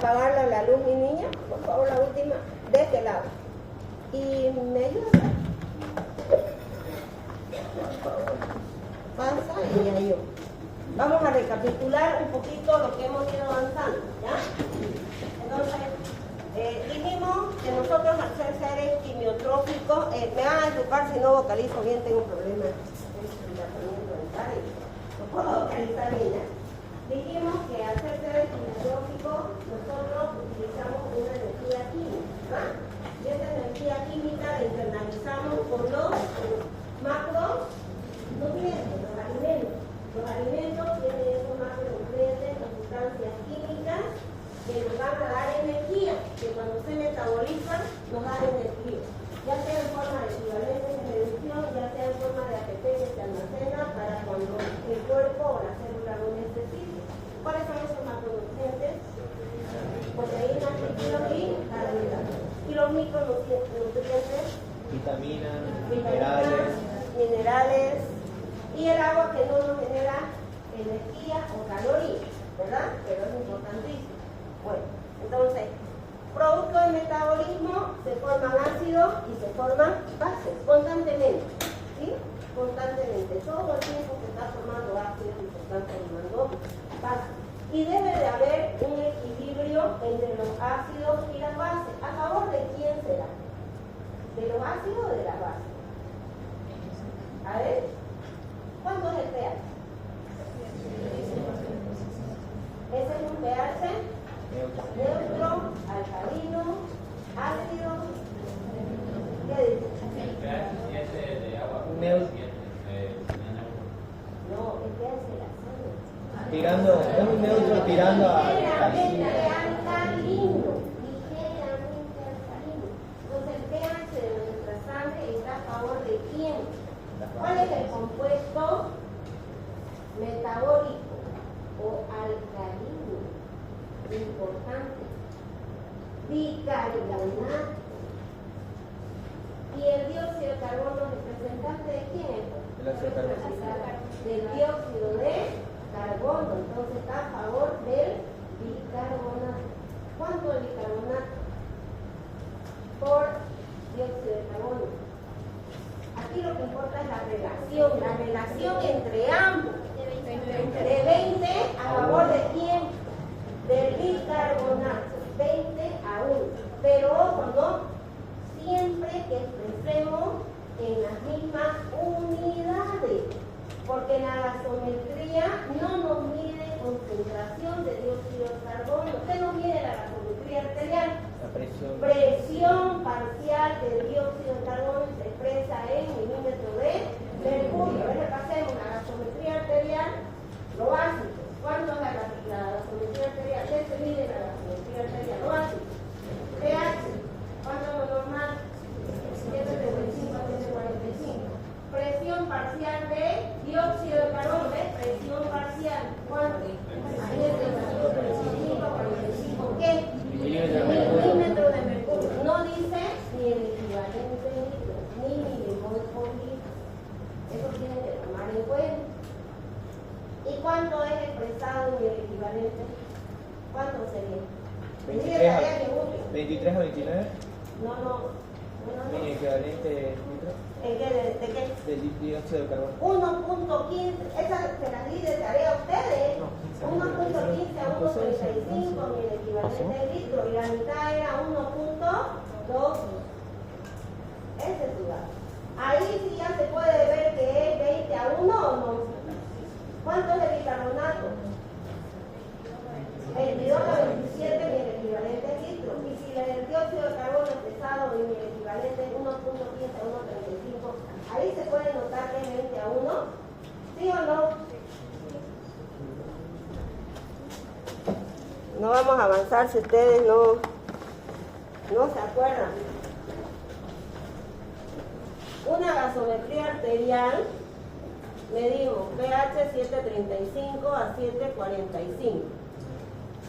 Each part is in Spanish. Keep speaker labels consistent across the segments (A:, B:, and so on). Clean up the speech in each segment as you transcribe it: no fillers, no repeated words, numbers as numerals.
A: apagarla la luz, mi niña, por favor, la última, de este lado. Y me ayuda. Por favor. Pasa y ayuda. Vamos a recapitular un poquito lo que hemos ido avanzando, ¿ya? Entonces, dijimos que nosotros al ser seres quimiotróficos, me van a disculpar si no vocalizo bien, tengo problemas no puedo vocalizar bien, ¿ya? Dijimos que al ser seres quimiotróficos, nosotros utilizamos una energía química, ¿verdad? Y esta energía química la internalizamos con los macronutrientes, los alimentos. Los alimentos tienen esos macronutrientes, las sustancias químicas que nos van a dar energía, que cuando se metabolizan nos dan energía, ya sea en forma de equivalentes de reducción, ya sea en forma de ATP que se almacena para cuando el cuerpo o la célula lo necesite. ¿Cuáles son esos macronutrientes? Proteínas, lípidos y carbohidratos. ¿Y los micronutrientes?
B: Vitaminas,
A: minerales y el agua, que no nos genera energía o calorías, ¿verdad? Pero es importantísimo. Bueno, entonces, producto del metabolismo se forman ácidos y se forman bases constantemente, ¿sí? Constantemente, todo el tiempo se está formando ácidos y se están formando bases. Y debe de haber un equilibrio entre los ácidos y las bases. ¿A favor de quién será? ¿De los ácidos o de las bases? A ver, ¿cuánto es el pH? Ese es un pH neutro, alcalino, ácido. ¿Qué dice?
C: El pH 7 de agua.
B: Neutro.
A: No, el pH de la sangre.
B: Tirando, es un neutro tirando a
A: Ligeramente alcalino. Ligeramente alcalino. Entonces el pH de nuestra sangre está a favor de quién. ¿Cuál es el compuesto metabólico o alcalino? Importante. Bicarbonato. ¿Y el dióxido de carbono representante de quién es? Del dióxido de carbono. Entonces está a favor del bicarbonato. ¿Cuánto es bicarbonato por dióxido de carbono? Aquí lo que importa es la relación entre ambos. De 20 a favor de quién? Del bicarbonato. 20 a 1. Pero ojo, no siempre que expresemos en las mismas unidades, porque la gasometría no nos mide concentración de dióxido de carbono. ¿Qué nos mide la gasometría arterial?
B: la presión.
A: Presión parcial de dióxido de carbono se expresa en milímetros de mercurio. A ver, repasemos la gasometría arterial, lo básico. ¿Cuánto es la gasometría arterial? ¿Qué se mide la gasometría arterial? Lo básico. pH, ¿cuánto es lo normal? 135 a 145. Presión parcial de dióxido de carbono, ¿ves? Presión parcial. ¿Cuánto? 135 a 45. ¿Qué? Milímetros de mercurio. No dice ni el equivalente en litros, ni milimol por litro. Eso tienen que tomar en cuenta. ¿Y cuánto es expresado en el equivalente? ¿Cuánto sería?
B: 23 a 29.
A: No.
B: Mi equivalente litro
A: ¿De qué?
B: del dióxido de carbono.
A: 1.15, esa se las di de tarea a ustedes. 1.15 a 1.35 mi equivalente en litro y la mitad era 1.2. Ese es su dato. Ahí sí ya se puede ver que es 20 a 1 o no. ¿Cuánto es el bicarbonato? 22 a 27 mi equivalente en litro. Y si el dióxido de carbono es pesado y mi equivalente es 1.15 a 1.35, ahí se puede notar que es 20 a 1. ¿Sí o no? No vamos a avanzar si ustedes no se acuerdan. Una gasometría arterial, medimos pH 735 a 745.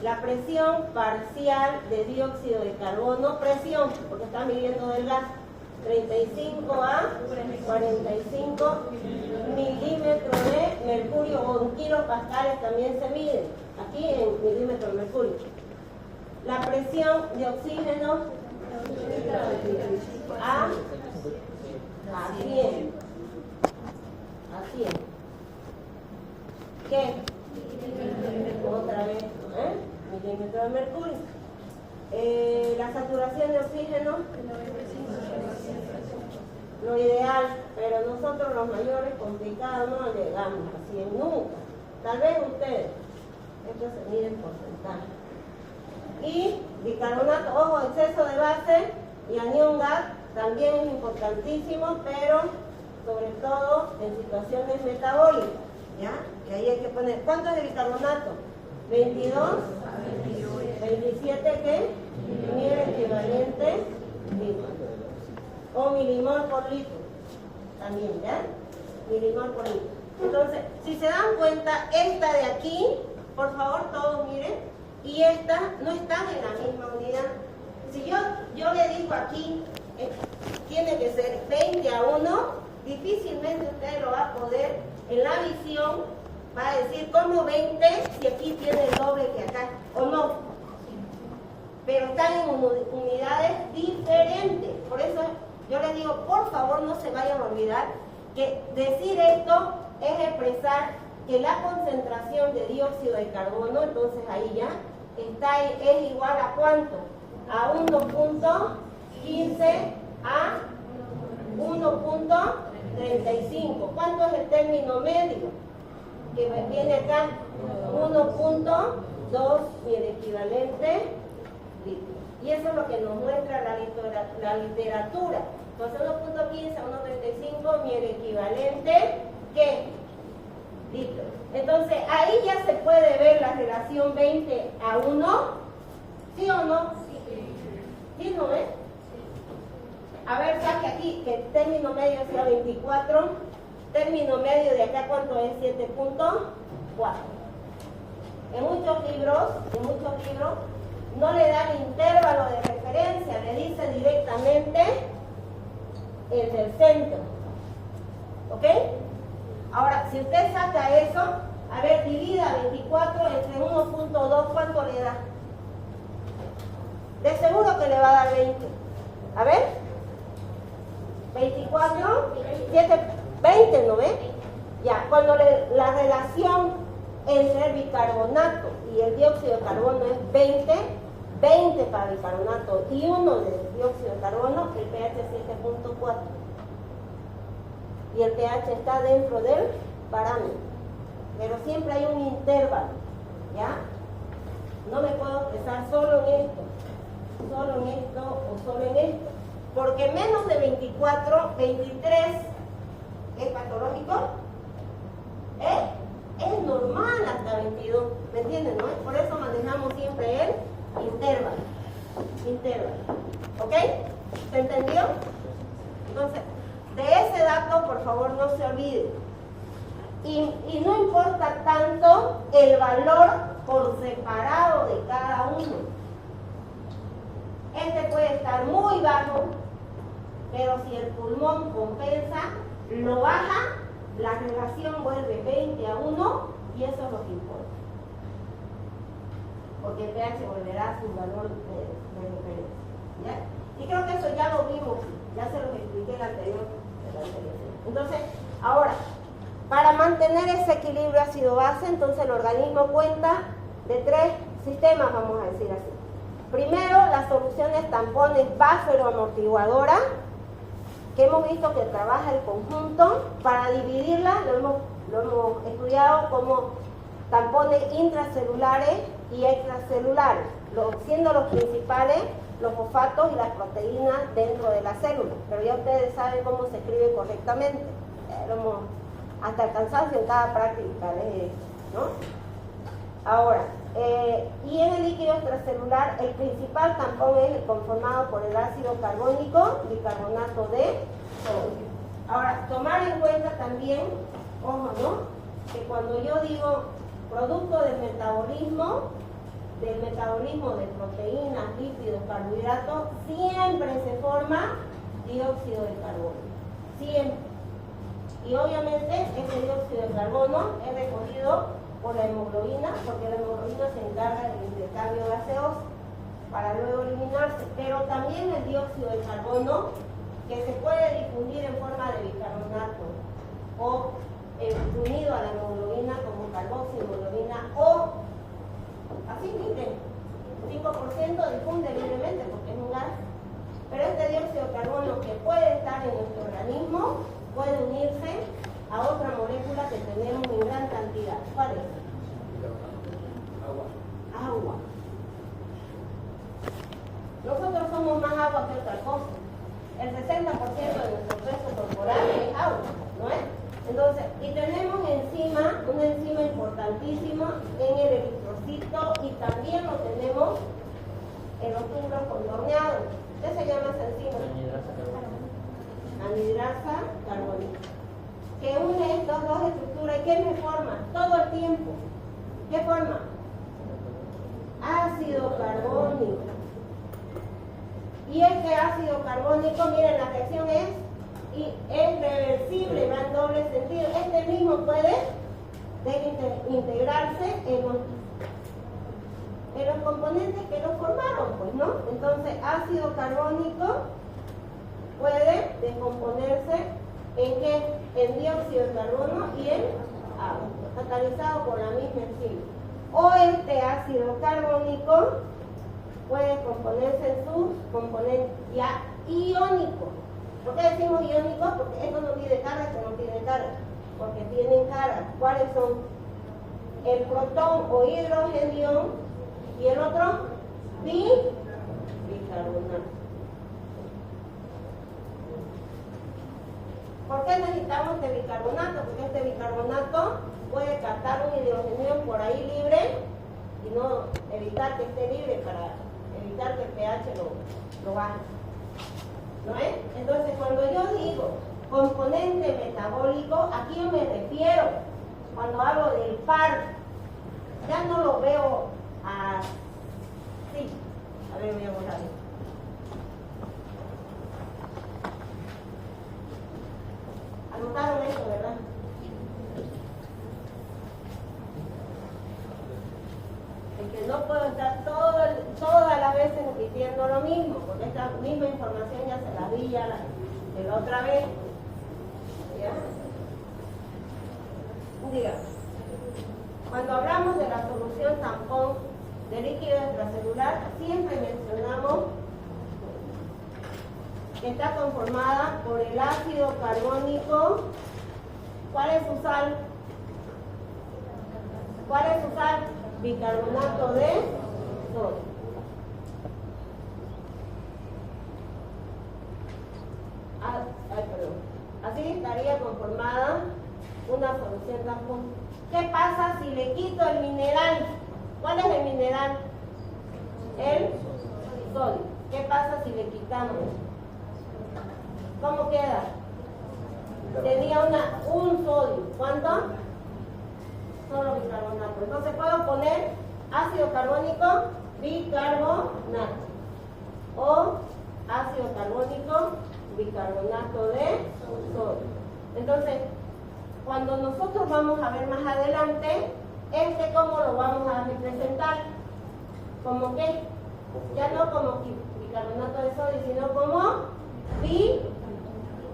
A: La presión parcial de dióxido de carbono, presión, porque está midiendo el gas, 35 a 45 milímetros de mercurio, o en kilopascales también se mide, aquí en milímetros de mercurio. La presión de oxígeno a 100. A 100. ¿Qué? Otra vez, milímetro de mercurio. La saturación de oxígeno, lo ideal, pero nosotros los mayores complicados no llegamos a 100 nunca. Tal vez ustedes, esto se mide en porcentaje. Y bicarbonato, ojo, exceso de base y anión gas también es importantísimo, pero sobre todo en situaciones metabólicas, ¿ya? Que ahí hay que poner, ¿cuánto es de bicarbonato? 22, 27, ¿qué? Miel equivalente, o milimol por litro, también, ¿ya? Milimol por litro. Entonces, si se dan cuenta, esta de aquí, por favor todos miren, y esta no están en la misma unidad. Si yo le digo aquí, tiene que ser 20 a 1, difícilmente usted lo va a poder, en la visión, va a decir como 20 si aquí tiene el doble que acá, o no. Pero están en unidades diferentes. Por eso yo les digo, por favor no se vayan a olvidar que decir esto es expresar que la concentración de dióxido de carbono, entonces ahí ya, es igual a ¿cuánto? A 1.15 a 1.35. ¿Cuánto es el término medio? Que viene acá, 1.2 y el equivalente litro. Y eso es lo que nos muestra la literatura. Entonces 1.15 a 1.35, mi equivalente, ¿qué? Litro. Entonces ahí ya se puede ver la relación 20 a 1, ¿sí o no? ¿Sí no ves? A ver, saque aquí que el término medio sea 24, término medio de acá, ¿cuánto es? 7.4. En muchos libros no le dan intervalo de referencia, le dice directamente el del centro. ¿Ok? Ahora, si usted saca eso, a ver, divida 24 entre 1.2, ¿cuánto le da? De seguro que le va a dar 20. A ver, 24, 7, 20, ¿no ve? Ya, cuando la relación entre el bicarbonato y el dióxido de carbono es 20 para bicarbonato y 1 de dióxido de carbono, el pH es 7.4. Y el pH está dentro del parámetro. Pero siempre hay un intervalo, ¿ya? No me puedo expresar solo en esto o solo en esto. Porque menos de 24, 23 es patológico. Es normal hasta 22, ¿me entienden? ¿No? Por eso manejamos siempre el intervalo. ¿Ok? ¿Se entendió? Entonces, de ese dato, por favor, no se olviden. Y no importa tanto el valor por separado de cada uno. Este puede estar muy bajo, pero si el pulmón compensa, lo baja, la relación vuelve 20 a 1 y eso es lo que importa. Porque el pH volverá a su valor de referencia. ¿Ya? Y creo que eso ya lo vimos, ya se los expliqué en la anterior. Entonces, ahora, para mantener ese equilibrio ácido-base, entonces el organismo cuenta de 3 sistemas, vamos a decir así. Primero, las soluciones tampones buffer o amortiguadora, que hemos visto que trabaja el conjunto. Para dividirla, lo hemos estudiado como tampones intracelulares y extracelulares, siendo los principales los fosfatos y las proteínas dentro de la célula. Pero ya ustedes saben cómo se escribe correctamente. Hasta el cansancio en cada práctica, ¿no? Ahora, y en el líquido extracelular, el principal tampón es el conformado por el ácido carbónico, bicarbonato de sodio. Ahora, tomar en cuenta también, ojo, ¿no? Que cuando yo digo producto del metabolismo de proteínas, lípidos, carbohidratos, siempre se forma dióxido de carbono. Siempre. Y obviamente ese dióxido de carbono es recogido por la hemoglobina, porque la hemoglobina se encarga del intercambio gaseoso. para luego eliminarse, pero también el dióxido de carbono, que se puede difundir en forma de bicarbonato o unido a la hemoglobina como carboxihemoglobina o así libre, 5% difunde libremente porque es un gas, pero este dióxido de carbono que puede estar en nuestro organismo puede unirse a otra molécula que tenemos en gran cantidad. ¿Cuál es? Agua. Nosotros somos más agua que otra cosa. El 60% de nuestro peso corporal es agua, ¿no es? Entonces, y tenemos una enzima importantísima en el eritrocito y también lo tenemos en los túbulos contorneados. ¿Qué se llama esa enzima? Anhidrasa carbónica. Que une estas dos estructuras. ¿Y qué me forma? Todo el tiempo. ¿Qué forma? Ácido carbónico. Y este ácido carbónico, miren, la reacción es reversible, va en doble sentido. Este mismo puede integrarse en los componentes que lo formaron, pues, ¿no? Entonces, ácido carbónico puede descomponerse ¿en qué? En dióxido de carbono y en agua, catalizado por la misma enzima. O este ácido carbónico puede componerse en sus componentes ya iónicos. ¿Por qué decimos iónicos? Porque esto no tiene carga, esto no tiene carga. Porque tienen carga. ¿Cuáles son? El protón o hidrogenio y el otro bicarbonato. ¿Por qué necesitamos este bicarbonato? Porque este bicarbonato puede captar un hidrogenio por ahí libre y no evitar que esté libre para evitar que el pH lo baje. ¿No es? Entonces, cuando yo digo componente metabólico, aquí yo me refiero, cuando hablo del par, ya no lo veo así. A ver, voy a borrar esto. Anotaron esto, ¿verdad? Es que no puedo estar todas las veces repitiendo lo mismo, porque esta misma información ya se la di de la otra vez. ¿Ya? Diga, cuando hablamos de la solución tampón de líquido extracelular, siempre mencionamos que está conformada por el ácido carbónico. ¿Cuál es su sal? ¿Cuál es su sal? Bicarbonato de sodio. Así estaría conformada una solución tampón. ¿Qué pasa si le quito el mineral? ¿Cuál es el mineral? El sodio. ¿Qué pasa si le quitamos? ¿Cómo queda? Tenía un sodio. ¿Cuánto? Solo bicarbonato. Entonces puedo poner ácido carbónico bicarbonato o ácido carbónico bicarbonato de sodio. Entonces, cuando nosotros vamos a ver más adelante, ¿cómo lo vamos a representar? ¿Como qué? Ya no como bicarbonato de sodio, sino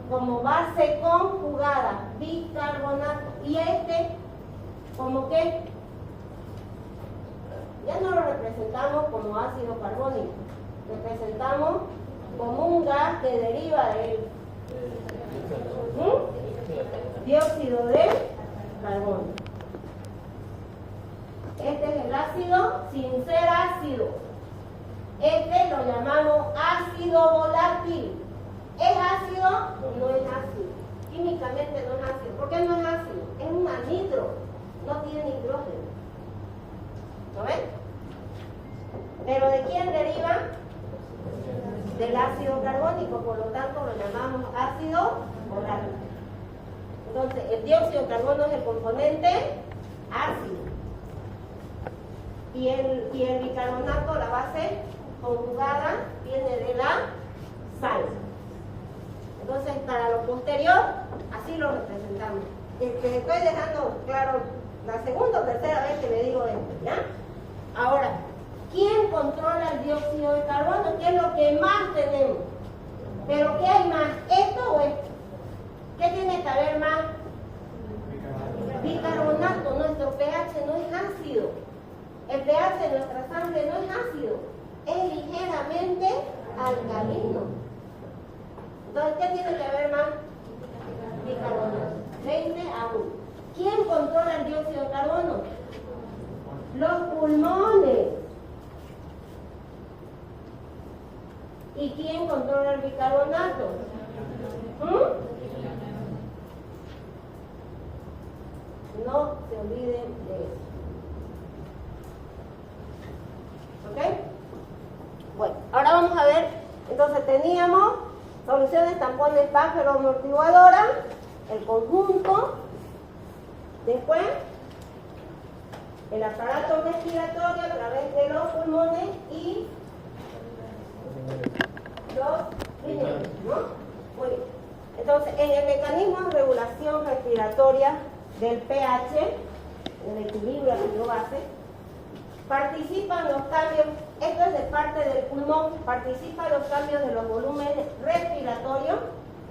A: como base conjugada, bicarbonato. ¿Y como qué? Ya no lo representamos como ácido carbónico, representamos como un gas que deriva del dióxido de carbono. Este es el ácido sin ser ácido. Este lo llamamos ácido volátil. ¿Es ácido? No es ácido. Químicamente no es ácido. ¿Por qué no es ácido? Es un anhidro. No tiene hidrógeno. ¿Lo ven? ¿Pero de quién deriva? Del ácido carbónico. Por lo tanto lo llamamos ácido volátil. Entonces el dióxido de carbono es el componente ácido. Y el bicarbonato, la base conjugada, viene de la sal. Entonces, para lo posterior, así lo representamos. Estoy dejando claro la segunda o tercera vez que le digo esto, ¿ya? Ahora, ¿Quién controla el dióxido de carbono? ¿Qué es lo que más tenemos? ¿Pero qué hay más? ¿Esto o esto? ¿Qué tiene que haber más? Bicarbonato. Nuestro pH no es ácido. El pH de nuestra sangre no es ácido. Es ligeramente alcalino. Entonces, ¿qué tiene que haber más? Bicarbonato. 20 a 1. ¿Quién controla el dióxido de carbono? Los pulmones. ¿Y quién controla el bicarbonato? No se olviden de eso. ¿Ok? Bueno, ahora vamos a ver. Entonces teníamos soluciones, tampones, buffer o amortiguadora, el conjunto, después el aparato respiratorio a través de los pulmones y los riñones, ¿no? Muy bien. Entonces, en el mecanismo de regulación respiratoria del pH, en el equilibrio ácido base, participan los cambios, esto es de parte del pulmón, participan los cambios de los volúmenes respiratorios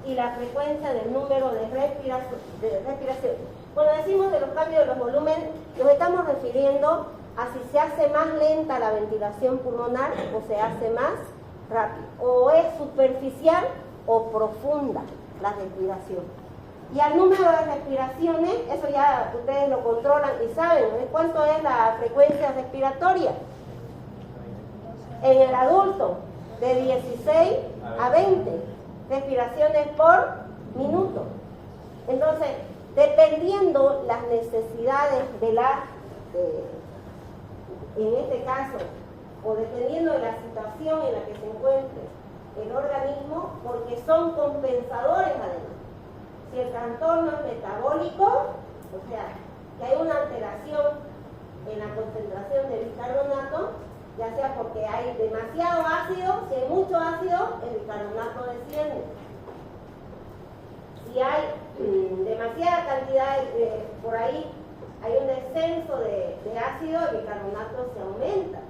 A: y la frecuencia del número de respiración. Cuando decimos de los cambios de los volúmenes, nos estamos refiriendo a si se hace más lenta la ventilación pulmonar o se hace más rápido, o es superficial o profunda la respiración. Y al número de respiraciones, eso ya ustedes lo controlan y saben, ¿no? ¿Cuánto es la frecuencia respiratoria? En el adulto, de 16 a 20 respiraciones por minuto. Entonces, dependiendo las necesidades en este caso, o dependiendo de la situación en la que se encuentre el organismo, porque son compensadores además. Si el trastorno es metabólico, o sea, que hay una alteración en la concentración de bicarbonato, ya sea porque hay demasiado ácido, si hay mucho ácido, el bicarbonato desciende. Si hay demasiada cantidad, por ahí hay un descenso de ácido, el bicarbonato se aumenta.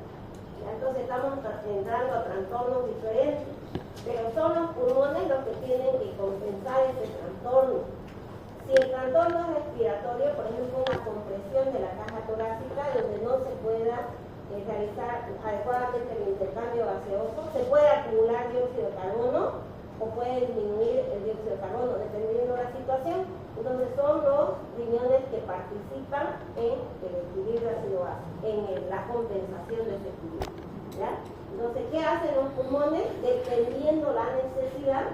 A: Entonces estamos entrando a trastornos diferentes, pero son los pulmones los que tienen que compensar ese trastorno. Si el trastorno es respiratorio, por ejemplo, una compresión de la caja torácica donde no se pueda realizar adecuadamente el intercambio gaseoso, se puede acumular dióxido de carbono o puede disminuir el dióxido de carbono, dependiendo de la situación. Entonces son los riñones que participan en el equilibrio ácido-base, en la compensación de ese equilibrio. ¿Ya? Entonces, ¿qué hacen los pulmones? Dependiendo la necesidad,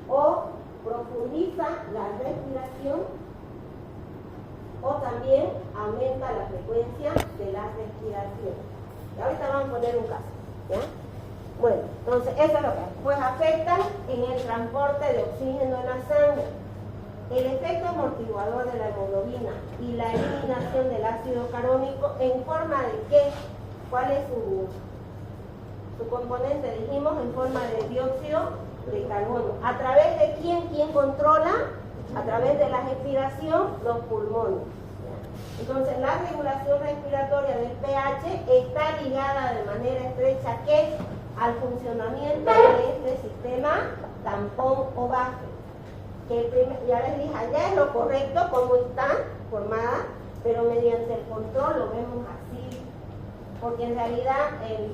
A: o profundiza la respiración, o también aumenta la frecuencia de la respiración. Y ahorita vamos a poner un caso. ¿Ya? Bueno, entonces eso es lo que hace. Pues afectan en el transporte de oxígeno en la sangre, el efecto amortiguador de la hemoglobina y la eliminación del ácido carbónico en forma de qué, cuál es su componente, dijimos, en forma de dióxido de carbono. ¿A través de quién? ¿Quién controla? A través de la respiración, los pulmones. Entonces, la regulación respiratoria del pH está ligada de manera estrecha ¿qué? Al funcionamiento de este sistema tampón o buffer. Ya les dije, allá es lo correcto, como está formada, pero mediante el control lo vemos así, porque en realidad,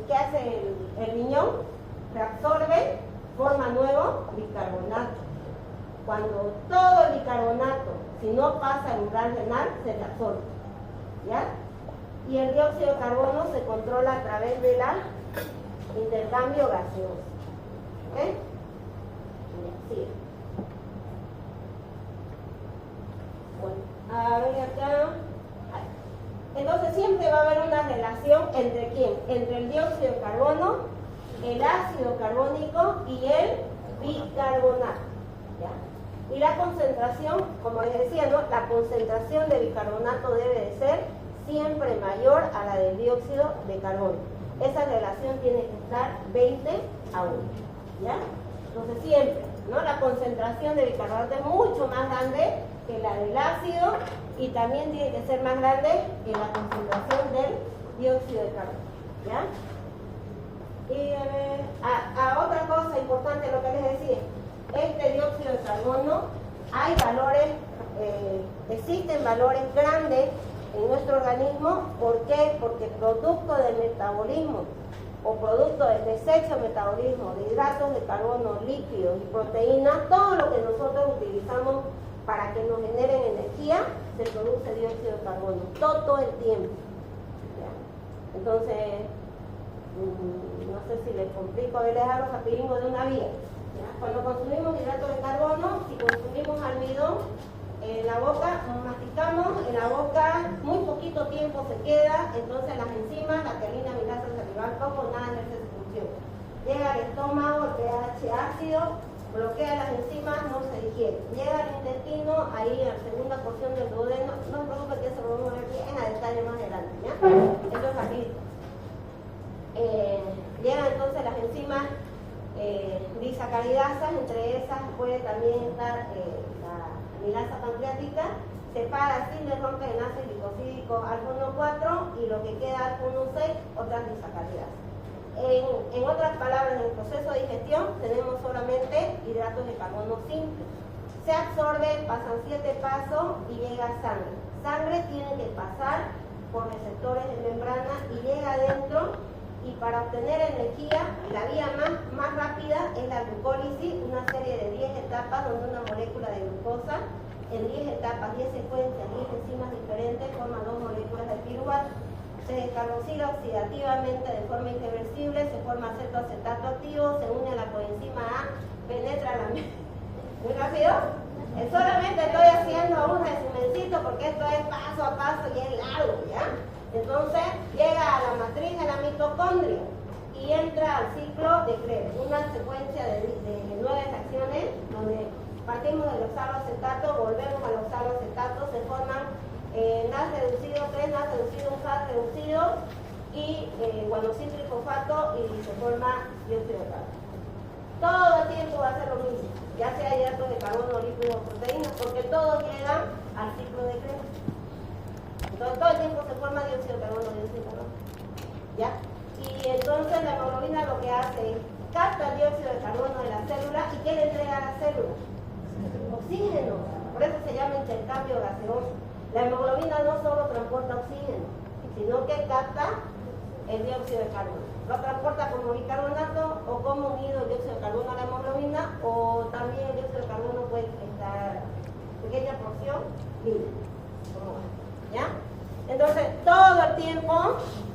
A: ¿qué hace el riñón? Reabsorbe, forma nuevo bicarbonato. Cuando todo el bicarbonato, si no pasa el umbral renal, se reabsorbe. ¿Ya? Y el dióxido de carbono se controla a través del intercambio gaseoso. ¿Ok? Sí. Bueno, a ver acá. Entonces siempre va a haber una relación entre quién, entre el dióxido de carbono, el ácido carbónico y el bicarbonato. ¿Ya? Y la concentración, como les decía, ¿no? La concentración de bicarbonato debe de ser siempre mayor a la del dióxido de carbono. Esa relación tiene que estar 20 a 1. ¿Ya? Entonces siempre, ¿no? La concentración de bicarbonato es mucho más grande que la del ácido y también tiene que ser más grande que la concentración del dióxido de carbono. ¿Ya? Y otra cosa importante, lo que les decía, este dióxido de carbono, hay valores, existen valores grandes en nuestro organismo. ¿Por qué? Porque producto del metabolismo o producto del desecho del metabolismo de hidratos de carbono, líquidos y proteínas, todo lo que nosotros utilizamos para que nos generen energía, se produce dióxido de carbono todo el tiempo. ¿Ya? Entonces, no sé si les complico, a ver, les hablo rapidísimo de una vía. ¿Ya? Cuando consumimos hidratos de carbono, si consumimos almidón, en la boca, masticamos, en la boca muy poquito tiempo se queda, entonces las enzimas, la terina, amilasa, salival, como nada ejerce su función. Llega al estómago, el pH ácido, bloquea las enzimas, no se digiere. Llega al intestino, ahí a la segunda porción del duodeno, no se preocupe que eso lo vamos a ver bien a detalle más adelante, ¿ya? Esto es rapidito. Llegan entonces las enzimas disacaridasas, entre esas puede también estar la amilasa pancreática, separa sin rompe enlace glicosídico alfa 1,4 y lo que queda alfa 1,6, otras disacaridasas. En otras palabras, en el proceso de digestión tenemos solamente hidratos de carbono simples. Se absorbe, pasan 7 pasos y llega a sangre. Sangre tiene que pasar por receptores de membrana y llega adentro. Y para obtener energía, la vía más rápida es la glucólisis, una serie de 10 etapas donde una molécula de glucosa, en 10 etapas, 10 secuencias, 10 enzimas diferentes, forman 2 moléculas de piruvato. Se descarboxila oxidativamente de forma irreversible, se forma cetoacetato activo, se une a la coenzima A, penetra la... ¿Muy rápido? Solamente estoy haciendo un resumencito porque esto es paso a paso y es largo, ¿ya? Entonces llega a la matriz de la mitocondria y entra al ciclo de Krebs, una secuencia de 9 reacciones donde partimos de los oxaloacetatos, volvemos a los oxaloacetatos, se forman NAS reducido, 3 NAS reducido, un FAT reducido y guanocítrico-fosfato y se forma dióxido de carbono. Todo el tiempo va a ser lo mismo, ya sea hidratos de carbono, lípidos o proteínas, porque todos llegan al ciclo de Krebs. Entonces todo el tiempo se forma dióxido de carbono, ¿ya? Y entonces la hemoglobina lo que hace es capta el dióxido de carbono de la célula y ¿qué le entrega a la célula? Oxígeno. Por eso se llama intercambio gaseoso. La hemoglobina no solo transporta oxígeno, sino que capta el dióxido de carbono. Lo transporta como bicarbonato o como unido el dióxido de carbono a la hemoglobina, o también el dióxido de carbono puede estar pequeña porción libre. ¿Ya? Entonces, todo el tiempo,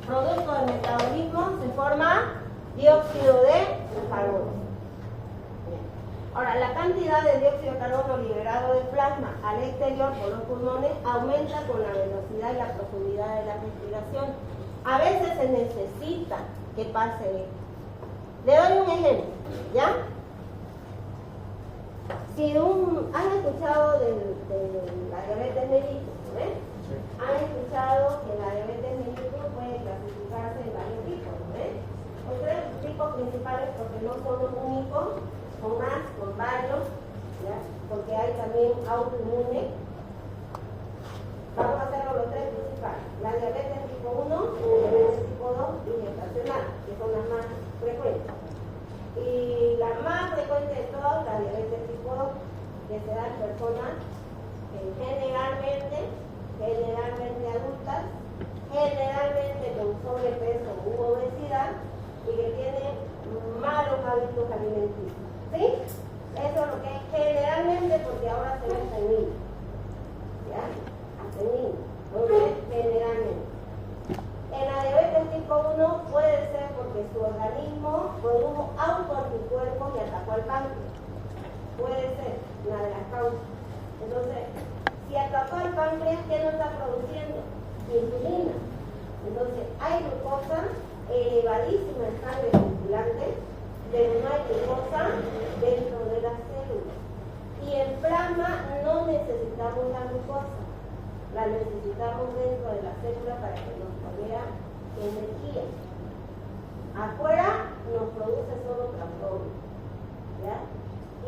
A: producto del metabolismo, se forma dióxido de carbono. Bien. Ahora, la cantidad de dióxido de carbono liberado del plasma al exterior por los pulmones aumenta con la velocidad y la profundidad de la respiración. A veces se necesita que pase esto. Le doy un ejemplo, ¿ya? Si han escuchado de la diabetes mellitus, ¿ves? Han escuchado que la diabetes mellitus puede clasificarse en varios tipos, ¿ves? Los 3 tipos principales, porque no son los únicos, con más, con varios, ¿ya? Porque hay también autoinmune. Vamos a hacerlo los 3 principales: la diabetes tipo 1, la diabetes tipo 2 y gestacional, que son las más frecuentes. Y la más frecuente de todas, la diabetes tipo 2, que se da en personas generalmente adultas, generalmente con sobrepeso u obesidad y que tienen malos hábitos alimenticios. ¿Sí? Eso es lo que es generalmente, porque ahora se ve hasta en niños. ¿Ya? Hasta en niños. Entonces, generalmente. En la diabetes tipo 1 puede ser porque su organismo produjo autoanticuerpos y atacó al páncreas. Puede ser una de las causas. Entonces, si atacó al páncreas, ¿qué no está produciendo? Insulina. Entonces, hay glucosa elevadísima en sangre circulante, pero no hay glucosa dentro de las células. Y en plasma no necesitamos la glucosa, la necesitamos dentro de la célula para que nos provea energía. Afuera nos produce solo trastorno, ¿ya?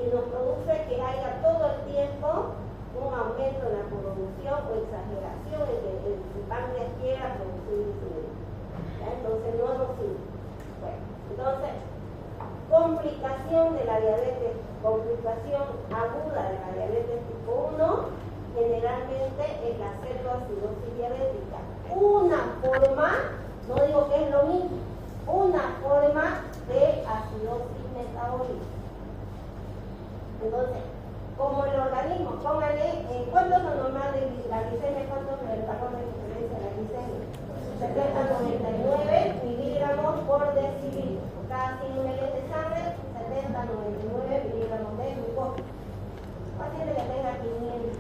A: Y nos produce que haya todo el tiempo un aumento en la producción o exageración en que el páncreas quiera producir insulina. Entonces no nos sirve. Bueno, entonces, complicación de la diabetes, complicación aguda de la diabetes tipo 1, generalmente es la cetoacidosis diabética. Una forma, no digo que es lo mismo, una forma de acidosis metabólica. Entonces, como el organismo, póngale, ¿cuánto es lo normal de la glicemia? ¿Cuánto es el valor de diferencia de la glicemia? 70-99 miligramos por decilitro. Por cada 100 ml de sangre, 70-99 miligramos de glucosa. Paciente que tenga 500,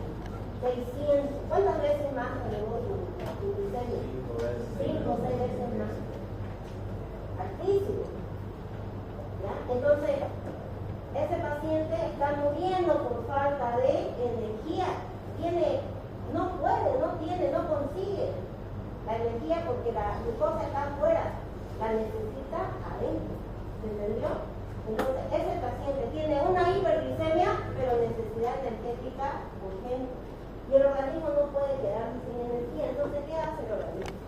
A: 600, ¿cuántas veces más tenemos tu glicemia? 5 o 6 veces más. Altísimo. ¿Ya? Entonces, ese paciente está muriendo por falta de energía. No consigue la energía porque la glucosa está afuera, la necesita adentro. ¿Se entendió? Entonces, ese paciente tiene una hiperglicemia, pero necesidad energética urgente. Y el organismo no puede quedarse sin energía. Entonces, ¿qué hace el organismo?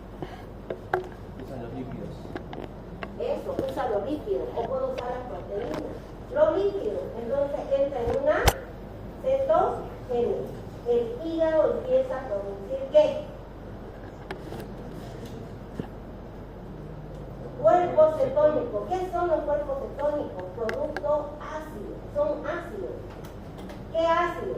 B: Usan los lípidos.
A: Eso, usa los lípidos, o puede usar las proteínas. Los lípidos, entonces entra en una cetogénesis. El hígado empieza a producir ¿qué? Cuerpos cetónicos. ¿Qué son los cuerpos cetónicos? Productos ácidos, son ácidos. ¿Qué ácido?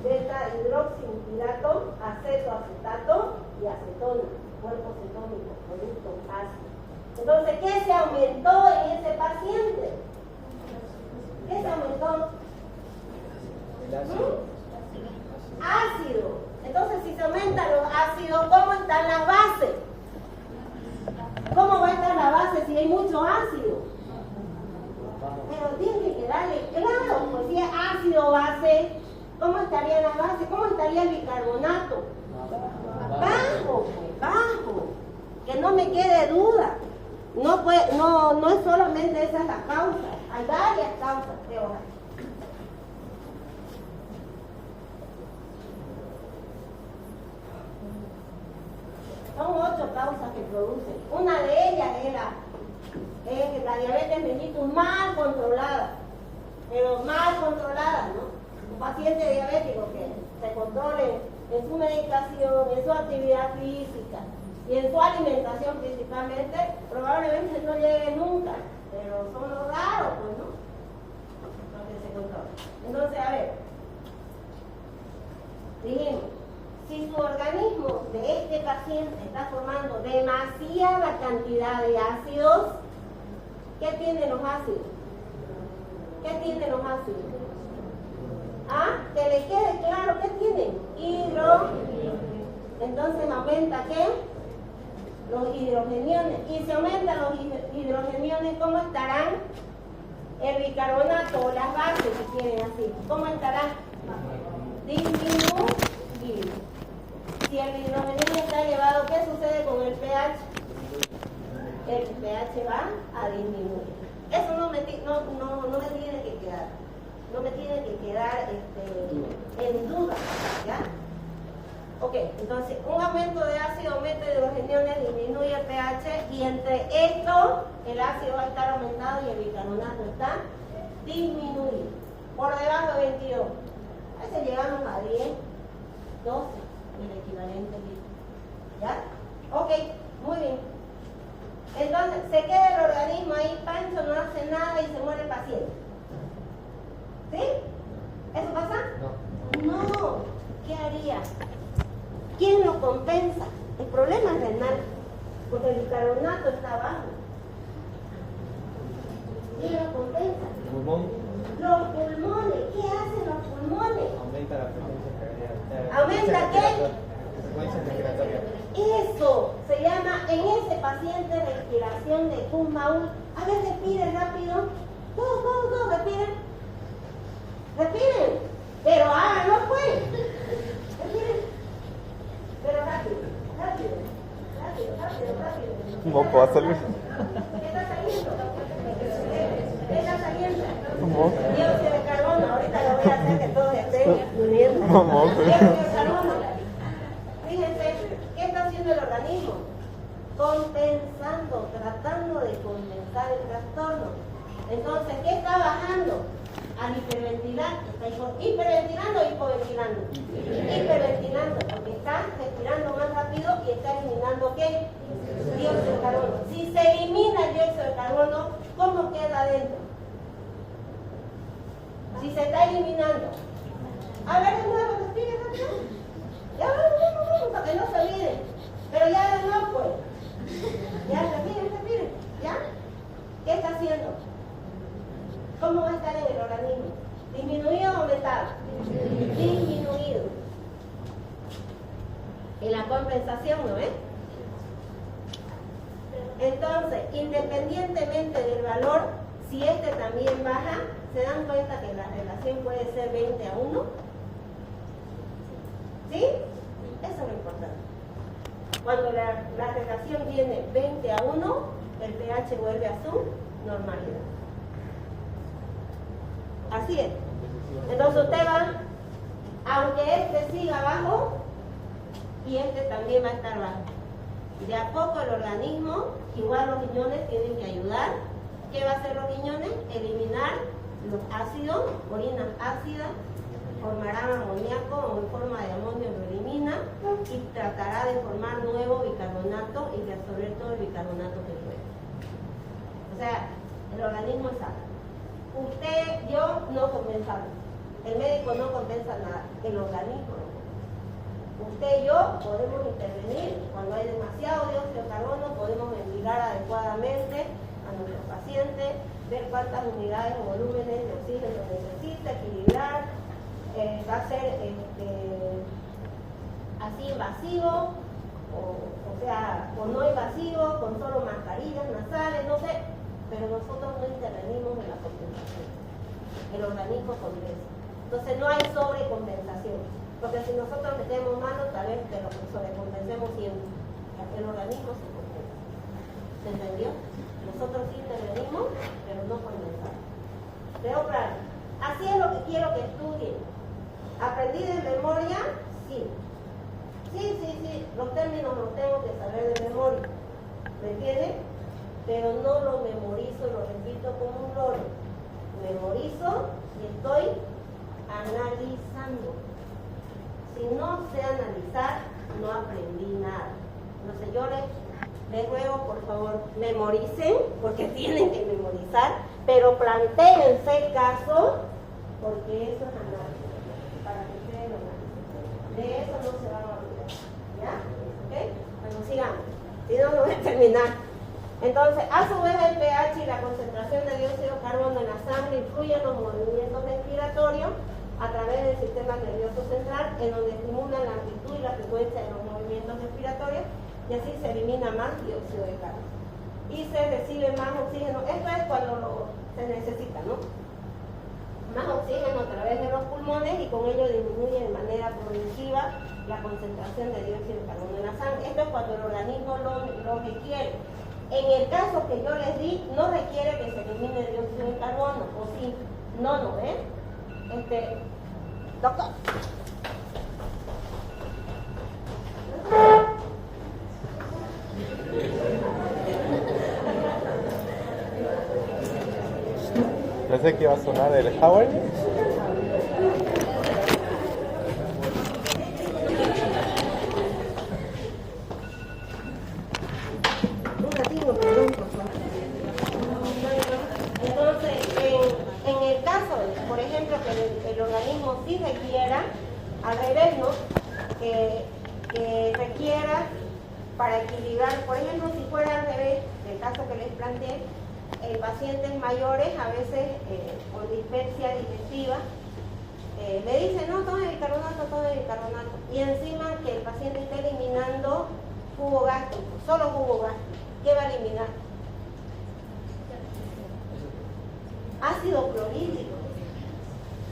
A: Beta hidroxibutirato, acetoacetato y acetona. Cuerpos cetónicos, productos ácidos. Entonces, ¿qué se aumentó en ese paciente? ¿Qué se aumentó?
B: El ácido.
A: Ácido. Entonces, si se aumentan los ácidos, ¿cómo están las bases? ¿Cómo va a estar la base si hay mucho ácido? Pero tiene que darle claro, pues si es ácido base, ¿cómo estaría la base? ¿Cómo estaría el bicarbonato? Bajo, pues, bajo. Que no me quede duda. No es solamente esa es la causa, hay varias causas de hoja. Son 8 causas que producen. Una de ellas es la diabetes mellitus mal controlada, pero mal controlada, ¿no? Un paciente diabético que se controle en su medicación, en su actividad física y en su alimentación principalmente, probablemente no llegue nunca, pero son los raros, pues, ¿no? Los que se controlan. Entonces, a ver, dijimos, si su organismo de este paciente está formando demasiada cantidad de ácidos, ¿qué tienen los ácidos? ¿Qué tienen los ácidos? ¿Ah? Que le quede claro, ¿qué tienen? Entonces aumenta ¿qué? Los hidrogeniones. Y si aumentan los hidrogeniones, ¿cómo estarán? El bicarbonato o las bases, si quieren así, ¿cómo estarán? Disminuidos. Si el hidrogenio está elevado, ¿qué sucede con el pH? El pH va a disminuir. Eso no me tiene que quedar. No me tiene que quedar en duda, ¿ya? Ok, entonces un aumento de ácido, aumento de hidrogeniones, disminuye el pH y entre esto el ácido va a estar aumentado y el bicarbonato está disminuido. Por debajo de 22. A veces llegamos a 10, 12, el equivalente ¿ya? Ok, muy bien. Entonces se queda el organismo ahí, pancho, no hace nada y se muere el paciente. ¿Sí? ¿Eso pasa? No. ¿Qué haría? ¿Quién lo compensa? El problema es renal, porque el bicarbonato está bajo. ¿Quién lo compensa?
B: Pulmón.
A: Los pulmones. ¿Qué hacen los pulmones?
B: Aumenta la frecuencia cardíaca.
A: ¿Aumenta qué?
B: Frecuencia respiratoria.
A: Eso se llama en ese paciente respiración de Kuhn-Maul. A ver, respiren rápido. Todos, respiren. Respiren, pero háganlo pues. Respiren. Pero rápido.
D: ¿Cómo va a salir?
A: ¿Qué está saliendo? ¿Qué está saliendo?
D: ¿Cómo?
A: Dióxido de carbono. Ahorita lo voy a hacer que todos estén durmiendo.
D: ¿Cómo?
A: Dióxido de carbono. Fíjense, ¿qué está haciendo el organismo? Compensa. del trastorno. Entonces, ¿qué está bajando? Al hiperventilar, está hiperventilando o hipoventilando. Hiperventilando, porque está respirando más rápido y está eliminando ¿qué? Dióxido de carbono. Si se elimina el dióxido de carbono, ¿cómo queda adentro? Si se está eliminando. A ver, de nuevo, respire rápido. Ya vamos, para que no se olviden. Pero ya de nuevo, pues. Ya, respiren. ¿Ya? ¿Qué está haciendo? ¿Cómo va a estar en el organismo? ¿Disminuido o aumentado? Disminuido. Y la compensación, ¿no es? Entonces, independientemente del valor, si este también baja, ¿se dan cuenta que la relación puede ser 20:1? ¿Sí? Eso es lo importante. Cuando la relación viene 20:1, el pH vuelve a su normalidad. Así es. Entonces usted va, aunque este siga abajo, y este también va a estar bajo. De a poco el organismo, igual los riñones tienen que ayudar. ¿Qué va a hacer los riñones? Eliminar los ácidos, orinas ácidas, formarán amoníaco o en forma de amonio lo elimina y tratará de formar nuevo bicarbonato y de absorber todo el bicarbonato que puede. O sea, el organismo es sano. Usted, yo no compensamos. El médico no compensa nada. El organismo no. Usted y yo podemos intervenir cuando hay demasiado dióxido de carbono, podemos ventilar adecuadamente a nuestros pacientes, ver cuántas unidades o volúmenes de oxígeno necesita, equilibrar. Va a ser así invasivo, o no invasivo, con solo mascarillas nasales, no sé, pero nosotros no intervenimos en la compensación. El organismo compensa. Entonces no hay sobrecompensación, porque si nosotros metemos manos, tal vez que lo sobrecompensemos siempre. El organismo se compensa. ¿Se entendió? Nosotros sí intervenimos, pero no compensamos. ¿Veo claro? Así es lo que quiero que estudien. ¿Aprendí de memoria? Sí. Sí. Los términos los tengo que saber de memoria. ¿Me entienden? Pero no lo memorizo, lo repito como un loro. Memorizo y estoy analizando. Si no sé analizar, no aprendí nada. Entonces yo les ruego, por favor, memoricen, porque tienen que memorizar, pero plantéense el caso, porque eso es análisis. Para que ustedes lo analicen. De eso no se van a olvidar. ¿Ya? ¿Ok? Bueno, sigamos. Si no, no voy a terminar. Entonces, a su vez el pH y la concentración de dióxido de carbono en la sangre influyen en los movimientos respiratorios a través del sistema nervioso central, en donde estimulan la amplitud y la frecuencia de los movimientos respiratorios, y así se elimina más dióxido de carbono. Y se recibe más oxígeno. Esto es cuando se necesita, ¿no? Más oxígeno a través de los pulmones y con ello disminuye de manera progresiva la concentración de dióxido de carbono en la sangre. Esto es cuando el organismo lo requiere. En el caso que yo les di, no requiere que se elimine el dióxido de carbono, o sí, no, ¿eh? Doctor.
D: Pensé que iba a sonar el Howard.
A: Entonces, en el caso, por ejemplo, que el organismo sí requiera, al revés, ¿no? Que requiera para equilibrar, por ejemplo, si fuera al revés, el caso que les planteé, pacientes mayores, a veces con dispepsia digestiva, le dicen, no, tome bicarbonato, y encima que el paciente está eliminando jugo gástrico, solo jugo gástrico. ¿Qué va a eliminar? Ácido clorhídrico.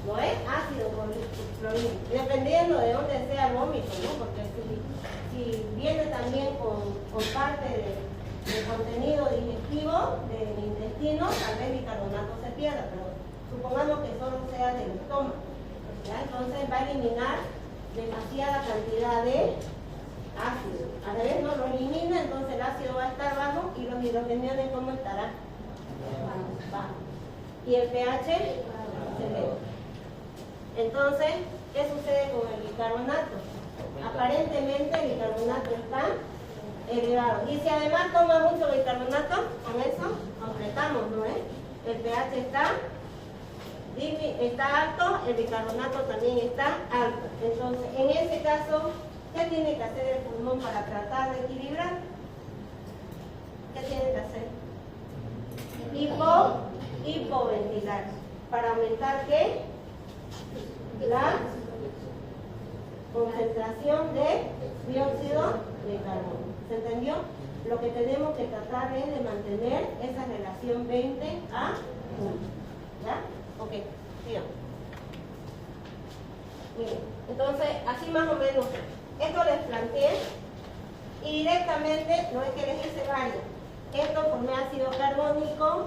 A: ¿No es? Ácido clorhídrico. Dependiendo de dónde sea el vómito, ¿no? Porque si viene también con parte de contenido digestivo del intestino, tal vez bicarbonato se pierda, pero supongamos que solo sea del estómago. ¿Ya? Entonces va a eliminar demasiada cantidad de ácido. A la vez no lo elimina, entonces el ácido va a estar bajo y los hidrogeniones ¿cómo estarán? y el pH se eleva. Entonces, ¿qué sucede con el bicarbonato? Aparentemente el bicarbonato está elevado. Y si además toma mucho bicarbonato, con eso completamos, ¿no es? El pH está alto, el bicarbonato también está alto. Entonces, en ese caso, ¿qué tiene que hacer el pulmón para tratar de equilibrar? ¿Qué tiene que hacer? Hipoventilar. ¿Para aumentar qué? La concentración de dióxido de carbono. ¿Se entendió? Lo que tenemos que tratar es de mantener esa relación 20 a 1. ¿Ya? Ok, sigamos. Miren, entonces, así más o menos, esto les planteé y directamente, no es que les hice varios. Esto formé ácido carbónico,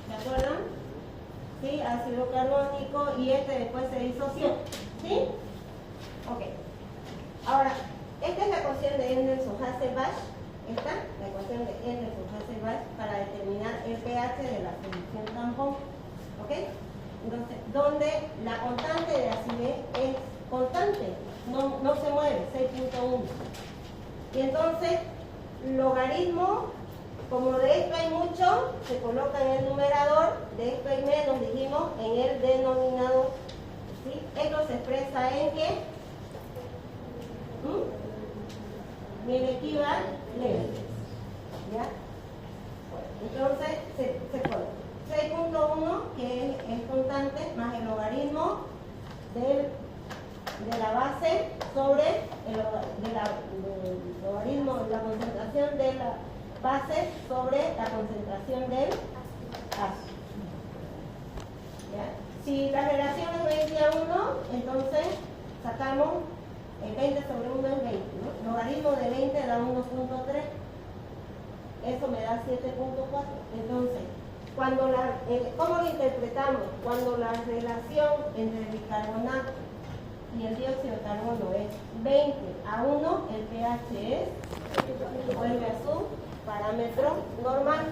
A: ¿se acuerdan? ¿Sí? Ácido carbónico y este después se disoció. ¿Sí? Ok. Ahora, esta es la ecuación de Henderson-Hasselbalch. Esta, la ecuación de Henderson-Hasselbalch para determinar el pH de la solución tampón. ¿Ok? Entonces, donde la constante de acidez es constante, no se mueve, 6.1. Y entonces, logaritmo, como de esto hay mucho, se coloca en el numerador, de esto hay menos, dijimos, en el denominador. ¿Sí? Esto se expresa en ¿qué? Bien equivalente. ¿Ya? Entonces, se coloca 6.1, que es constante, más el logaritmo de la base sobre el logaritmo, la concentración de la base sobre la concentración del ácido. ¿Ya? Si la relación es 20 a 1, entonces sacamos el 20 sobre 1 es 20, ¿no? Logaritmo de 20 da 1.3. Eso me da 7.4. Entonces, ¿cómo lo interpretamos? Cuando la relación entre el bicarbonato y el dióxido de carbono es 20 a 1, el pH vuelve a su parámetro normal.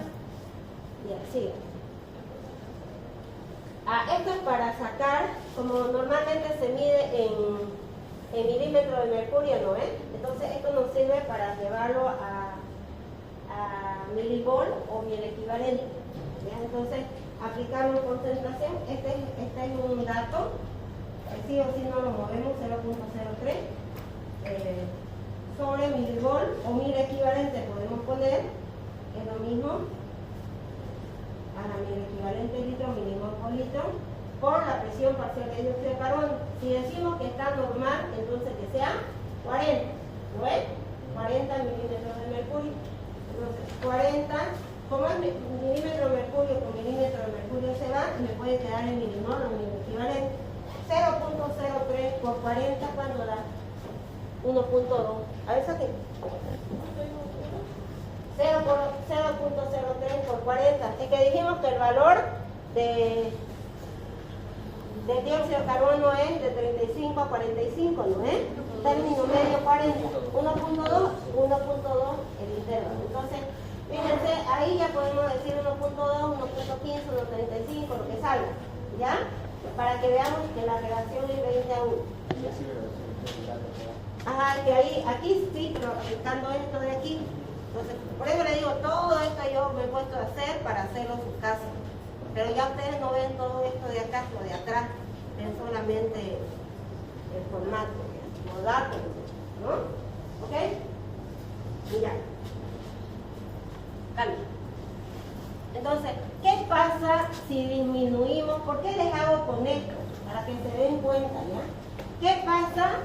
A: Y así. Esto es para sacar, como normalmente se mide en milímetros de mercurio, ¿no es? Entonces esto nos sirve para llevarlo a milivol o miel equivalente. ¿Ya? Entonces aplicamos concentración, este es un dato, sí o sí no lo movemos, 0.03 sobre milivol o mil equivalente podemos poner, es lo mismo a la mil equivalente litro milimol por litro por la presión parcial de dióxido de carbono. Si decimos que está normal, entonces que sea 40, ¿no es? 40 milímetros de mercurio. Entonces 40, como es milímetro de mercurio con milímetro de mercurio se va, y me puede quedar en milimol o mil equivalente. 0.03 por 40, ¿cuánto da? 1.2. A ver, saque. 0.03 por 40. Es que dijimos que el valor de dióxido de carbono es de 35 a 45, ¿no es? Término medio 40. 1.2 el intervalo. Entonces, fíjense, ahí ya podemos decir 1.2, 1.15, 1.35, lo que salga. ¿Ya? Para que veamos que la relación es 20 a 1. Ajá, que ahí, aquí sí, pero aplicando esto de aquí. Entonces, por eso le digo, todo esto yo me he puesto a hacer para hacerlo en su casa. Pero ya ustedes no ven todo esto de acá, lo de atrás. Ven solamente el formato, los datos, ¿no? ¿Ok? Y ya. Cambio. Entonces, ¿qué pasa si disminuimos? ¿Por qué les hago con esto? Para que se den cuenta, ¿ya? ¿Qué pasa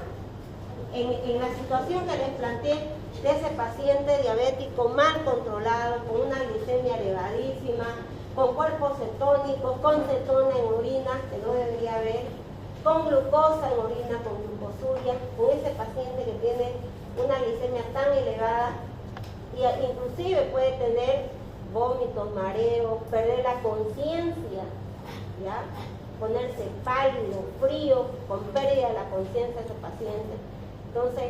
A: en la situación que les planteé de ese paciente diabético mal controlado, con una glicemia elevadísima, con cuerpos cetónicos, con cetona en orina, que no debería haber, con glucosa en orina, con glucosuria, con ese paciente que tiene una glicemia tan elevada y inclusive puede tener vómitos, mareos, perder la conciencia, ¿ya? Ponerse pálido, frío, con pérdida de la conciencia de ese paciente. Entonces,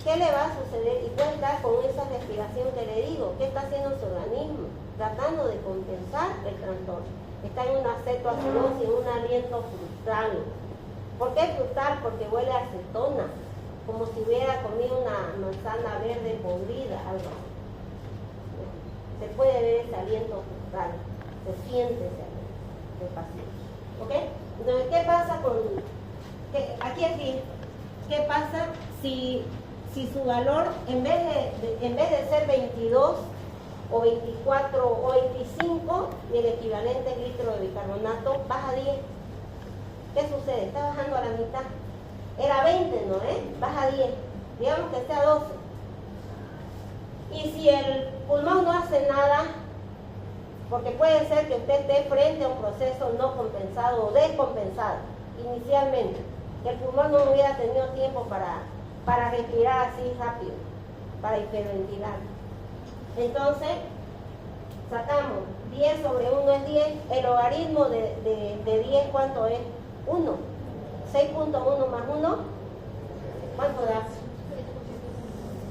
A: ¿qué le va a suceder? Y puede estar con esa respiración que le digo, ¿qué está haciendo su organismo? tratando de compensar el trastorno. Está en una cetoacidosis, en un aliento frustral. ¿Por qué frustral? Porque huele a acetona, como si hubiera comido una manzana verde podrida, algo así. Se puede ver ese aliento frustral, se siente ese aliento del paciente. ¿Ok? Entonces, ¿qué pasa con...? Aquí, ¿qué pasa si su valor, en vez de ser 22 o 24 o 25, y el equivalente litro de bicarbonato, baja a 10? ¿Qué sucede? Está bajando a la mitad. Era 20, ¿no? Baja a 10. Digamos que sea 12. Y si el pulmón no hace nada, porque puede ser que usted esté frente a un proceso no compensado o descompensado inicialmente, que el pulmón no hubiera tenido tiempo para respirar así rápido, para hiperventilar. Entonces, sacamos 10 sobre 1 es 10. El logaritmo de 10, ¿cuánto es? 1. 6.1 más 1, ¿cuánto da?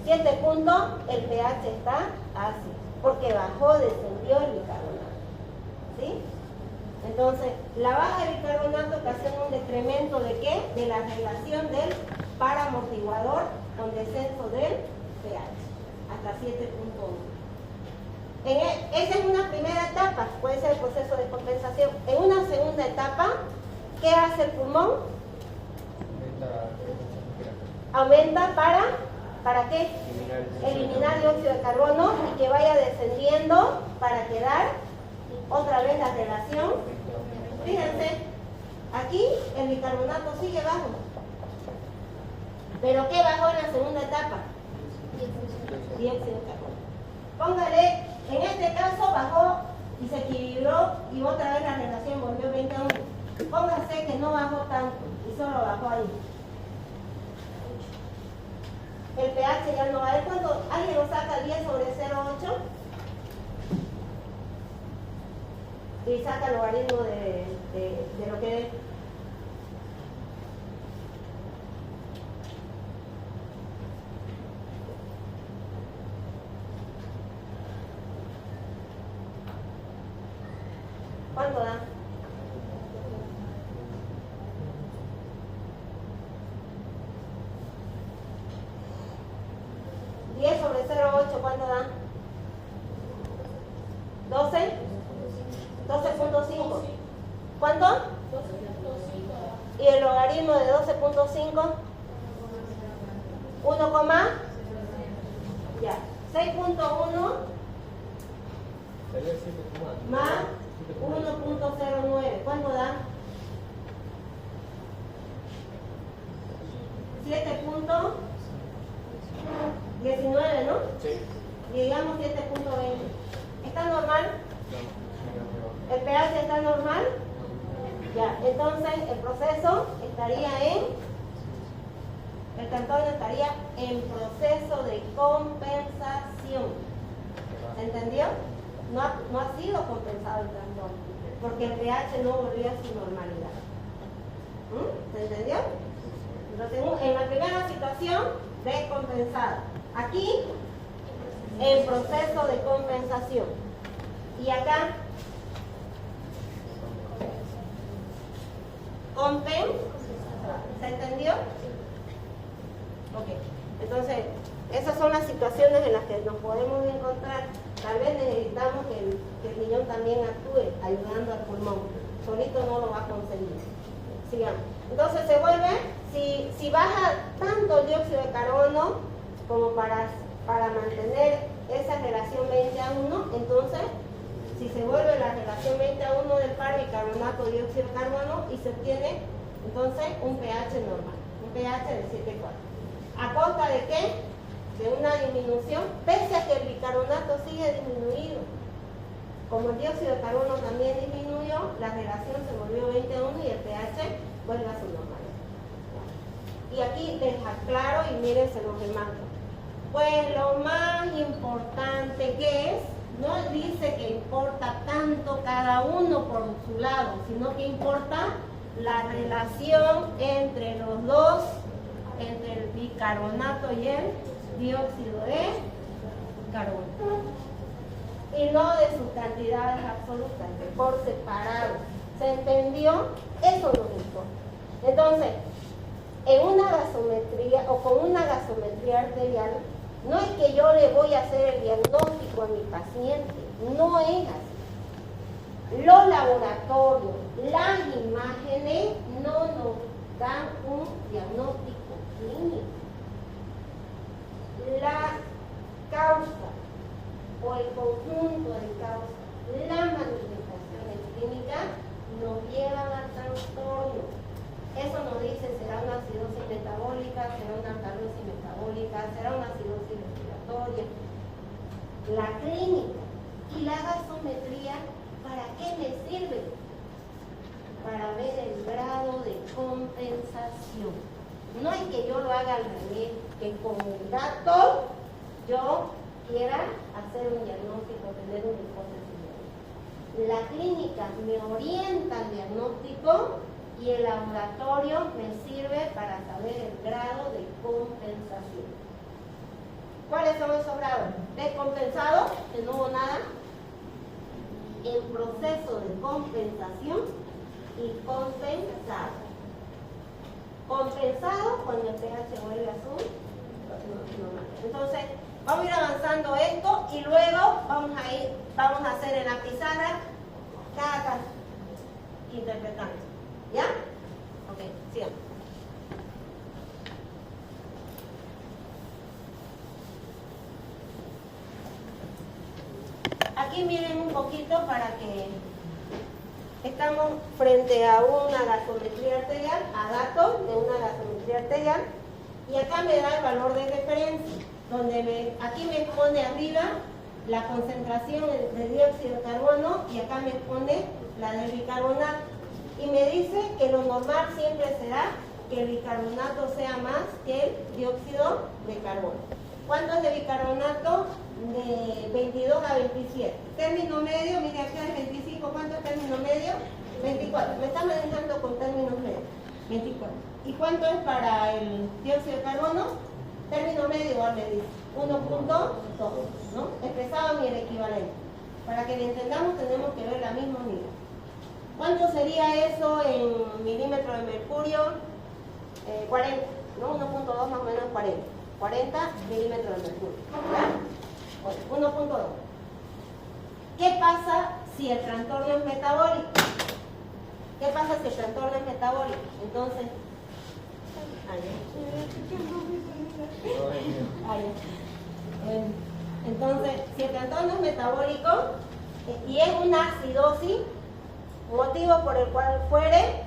A: 7 puntos. El pH está así, porque bajó, descendió el bicarbonato. ¿Sí? Entonces, la baja de bicarbonato ocasiona un decremento ¿de qué? De la relación del paramortiguador con descenso del pH hasta 7.1. Esa es una primera etapa, puede ser el proceso de compensación. En una segunda etapa, ¿qué hace el pulmón? Aumenta ¿para qué? Eliminar dióxido de carbono y que vaya descendiendo para quedar otra vez la relación. Fíjense, aquí el bicarbonato sigue bajo. ¿Pero qué bajó en la segunda etapa? Dióxido de carbono. Póngale, en este caso bajó y se equilibró y otra vez la relación volvió 20 a 1. Póngase que no bajó tanto y solo bajó ahí. El pH ya no va a ver cuánto. ¿Alguien lo saca 10 sobre 0,8? Y saca el logaritmo de lo que es. ¿Cuánto da? ¿Cuánto da? 12. 12.5. ¿Cuánto? 12.5. ¿Y el logaritmo de 12.5? 1, ya. 6.1 más 1.09. ¿Cuánto da? 7.19, ¿no?
B: Sí.
A: Y digamos 7.20. ¿Está normal? ¿El pH está normal? Ya, entonces el proceso estaría el trastorno estaría en proceso de compensación. ¿Se entendió? No ha sido compensado el trastorno, porque el pH no volvió a su normalidad. ¿Se entendió? Entonces, en la primera situación, descompensada. Aquí, en proceso de compensación. Y acá, ¿se entendió? Ok. Entonces, esas son las situaciones en las que nos podemos encontrar. Tal vez necesitamos que el riñón también actúe ayudando al pulmón. Solito no lo va a conseguir. Sigamos. Entonces se vuelve, si baja tanto el dióxido de carbono como para mantener esa relación 20 a 1, entonces si se vuelve la relación 20 a 1 del par bicarbonato dióxido de carbono y se obtiene entonces un pH normal, un pH de 7,4. ¿A costa de qué? De una disminución, pese a que el bicarbonato sigue disminuido. Como el dióxido de carbono también disminuyó, la relación se volvió 20 a 1 y el pH vuelve a su normalidad. Y aquí les aclaro y miren, se los remarco. Pues lo más importante que es, no dice que importa tanto cada uno por su lado, sino que importa la relación entre los dos, entre el bicarbonato y el dióxido de carbono. y no de sus cantidades absolutas, que por separado. ¿Se entendió? Eso nos importa. Entonces, en una gasometría o con una gasometría arterial, no es que yo le voy a hacer el diagnóstico a mi paciente, no es así. Los laboratorios, las imágenes no nos dan un diagnóstico clínico. La causa o el conjunto de causas, las manifestaciones clínicas nos llevan al trastorno. Eso nos dice, será una acidosis metabólica, será una alcalosis metabólica, será una acidosis respiratoria. La clínica y la gasometría, ¿para qué me sirve? Para ver el grado de compensación. No es que yo lo haga al revés, que con el dato yo quiera hacer un diagnóstico, tener una hipótesis. La clínica me orienta al diagnóstico y el laboratorio me sirve para saber el grado de compensación. ¿Cuáles son esos grados? Descompensado, que no hubo nada, en proceso de compensación y compensado. Compensado cuando el pH vuelve azul. Entonces, vamos a ir avanzando esto y luego vamos a hacer en la pizarra cada caso, interpretando. ¿Ya? Ok, sigamos. Aquí miren un poquito para que estamos frente a una gasometría arterial, a datos de una gasometría arterial, y acá me da el valor de referencia, donde aquí me pone arriba la concentración de dióxido de carbono y acá me pone la de bicarbonato. Y me dice que lo normal siempre será que el bicarbonato sea más que el dióxido de carbono. ¿Cuánto es de bicarbonato? De 22 a 27. Término medio, mire acá es 25. ¿Cuánto es término medio? 24. Me está manejando con términos medios. 24. ¿Y cuánto es para el dióxido de carbono? Término medio igual me dice 1.2, ¿no? Expresado en el equivalente. Para que lo entendamos tenemos que ver la misma unidad. ¿Cuánto sería eso en milímetros de mercurio? 40, ¿no? 1.2 más o menos 40. 40 milímetros de mercurio. ¿Ya? Bueno, 1.2. ¿Qué pasa si el trastorno es metabólico? ¿Qué pasa si el trastorno es metabólico? Entonces, entonces, si el trastorno es metabólico y es una acidosis, motivo por el cual fuere,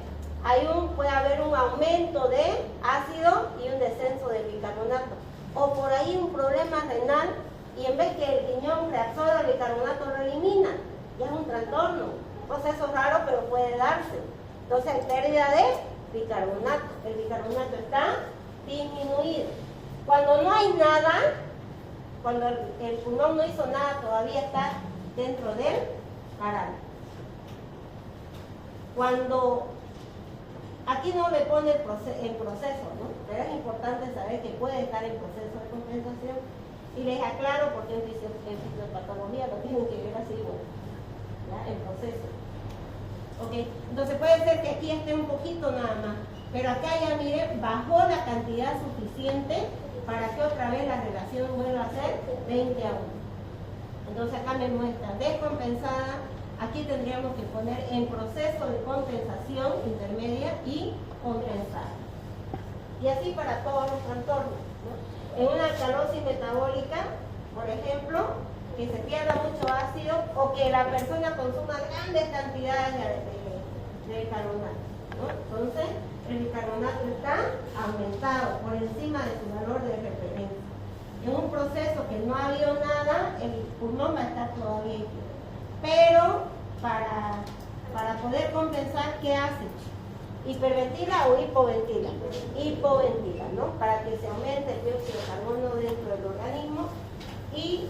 A: puede haber un aumento de ácido y un descenso de bicarbonato. O por ahí un problema renal y en vez que el riñón reabsorba el bicarbonato lo elimina. Ya es un trastorno. Un proceso raro, pero puede darse. Entonces hay pérdida de bicarbonato. El bicarbonato está disminuido. Cuando no hay nada, cuando el pulmón no hizo nada, todavía está dentro del parámetro. Cuando aquí no le pone el proceso, ¿no? Pero es importante saber que puede estar en proceso de compensación y les aclaro porque en fisiopatología lo tienen que ver así, bueno, ¿ya? En proceso. Ok, entonces puede ser que aquí esté un poquito nada más, pero acá ya miren, bajó la cantidad suficiente para que otra vez la relación vuelva a ser 20 a 1. Entonces acá me muestra descompensada. Aquí tendríamos que poner en proceso de compensación intermedia y compensada. Y así para todos los trastornos, ¿no? En una alcalosis metabólica, por ejemplo, que se pierda mucho ácido o que la persona consuma grandes cantidades de bicarbonato, ¿no? Entonces, el bicarbonato está aumentado por encima de su valor de referencia. En un proceso que no ha habido nada, el pulmón va a estar todavía aquí. Pero para poder compensar, ¿qué hace? ¿Hiperventila o hipoventila? Hipoventila, ¿no? Para que se aumente el dióxido de carbono dentro del organismo y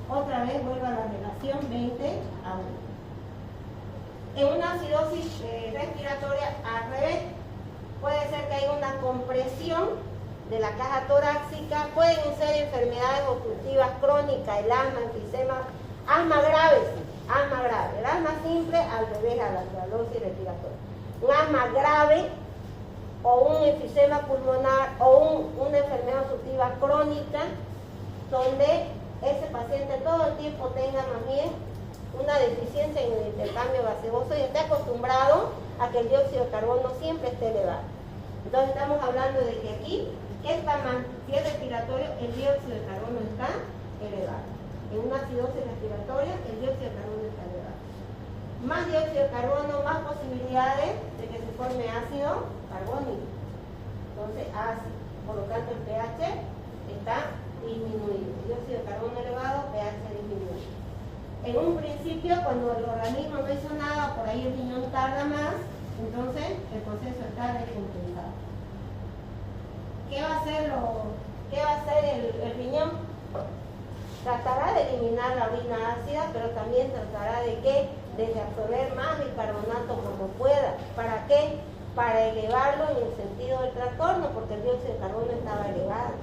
A: otra vez vuelva a la relación 20 a 1. En una acidosis respiratoria al revés, puede ser que haya una compresión de la caja torácica, pueden ser enfermedades obstructivas crónicas, el asma, enfisema, Asma grave, sí, asma grave. El asma simple al revés a la alcalosis respiratoria. Un asma grave o un enfisema pulmonar o una enfermedad obstructiva crónica donde ese paciente todo el tiempo tenga más bien una deficiencia en el intercambio gaseoso y esté acostumbrado a que el dióxido de carbono siempre esté elevado. Entonces estamos hablando de que aquí, ¿qué está mal? Si es respiratorio, el dióxido de carbono está elevado. En una acidosis respiratoria, el dióxido de carbono está elevado. Más dióxido de carbono, más posibilidades de que se forme ácido carbónico. Entonces, ácido. Por lo tanto, el pH está disminuido. Dióxido de carbono elevado, pH disminuido. En un principio, cuando el organismo no hizo nada, por ahí el riñón tarda más, entonces el proceso está descompensado. ¿Qué va a hacer el riñón? Tratará de eliminar la orina ácida, pero también tratará de absorber más bicarbonato como pueda. ¿Para qué? Para elevarlo en el sentido del trastorno, porque el dióxido de carbono estaba elevado.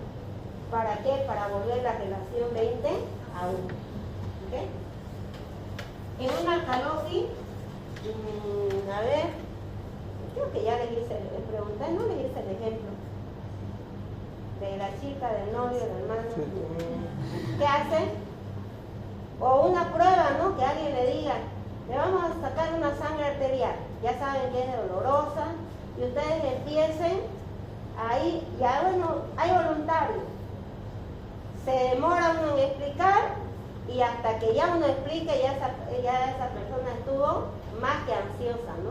A: ¿Para qué? Para volver la relación 20 a 1. ¿Okay? En una alcalosis, a ver, creo que ya les pregunté, no les hice el ejemplo de la chica, del novio, del hermano. ¿Qué hace? O una prueba, ¿no? Que alguien le diga, le vamos a sacar una sangre arterial, ya saben que es dolorosa, y ustedes empiecen ahí, ya bueno, hay voluntarios, se demora uno en explicar, y hasta que ya uno explique, ya esa persona estuvo más que ansiosa, ¿no?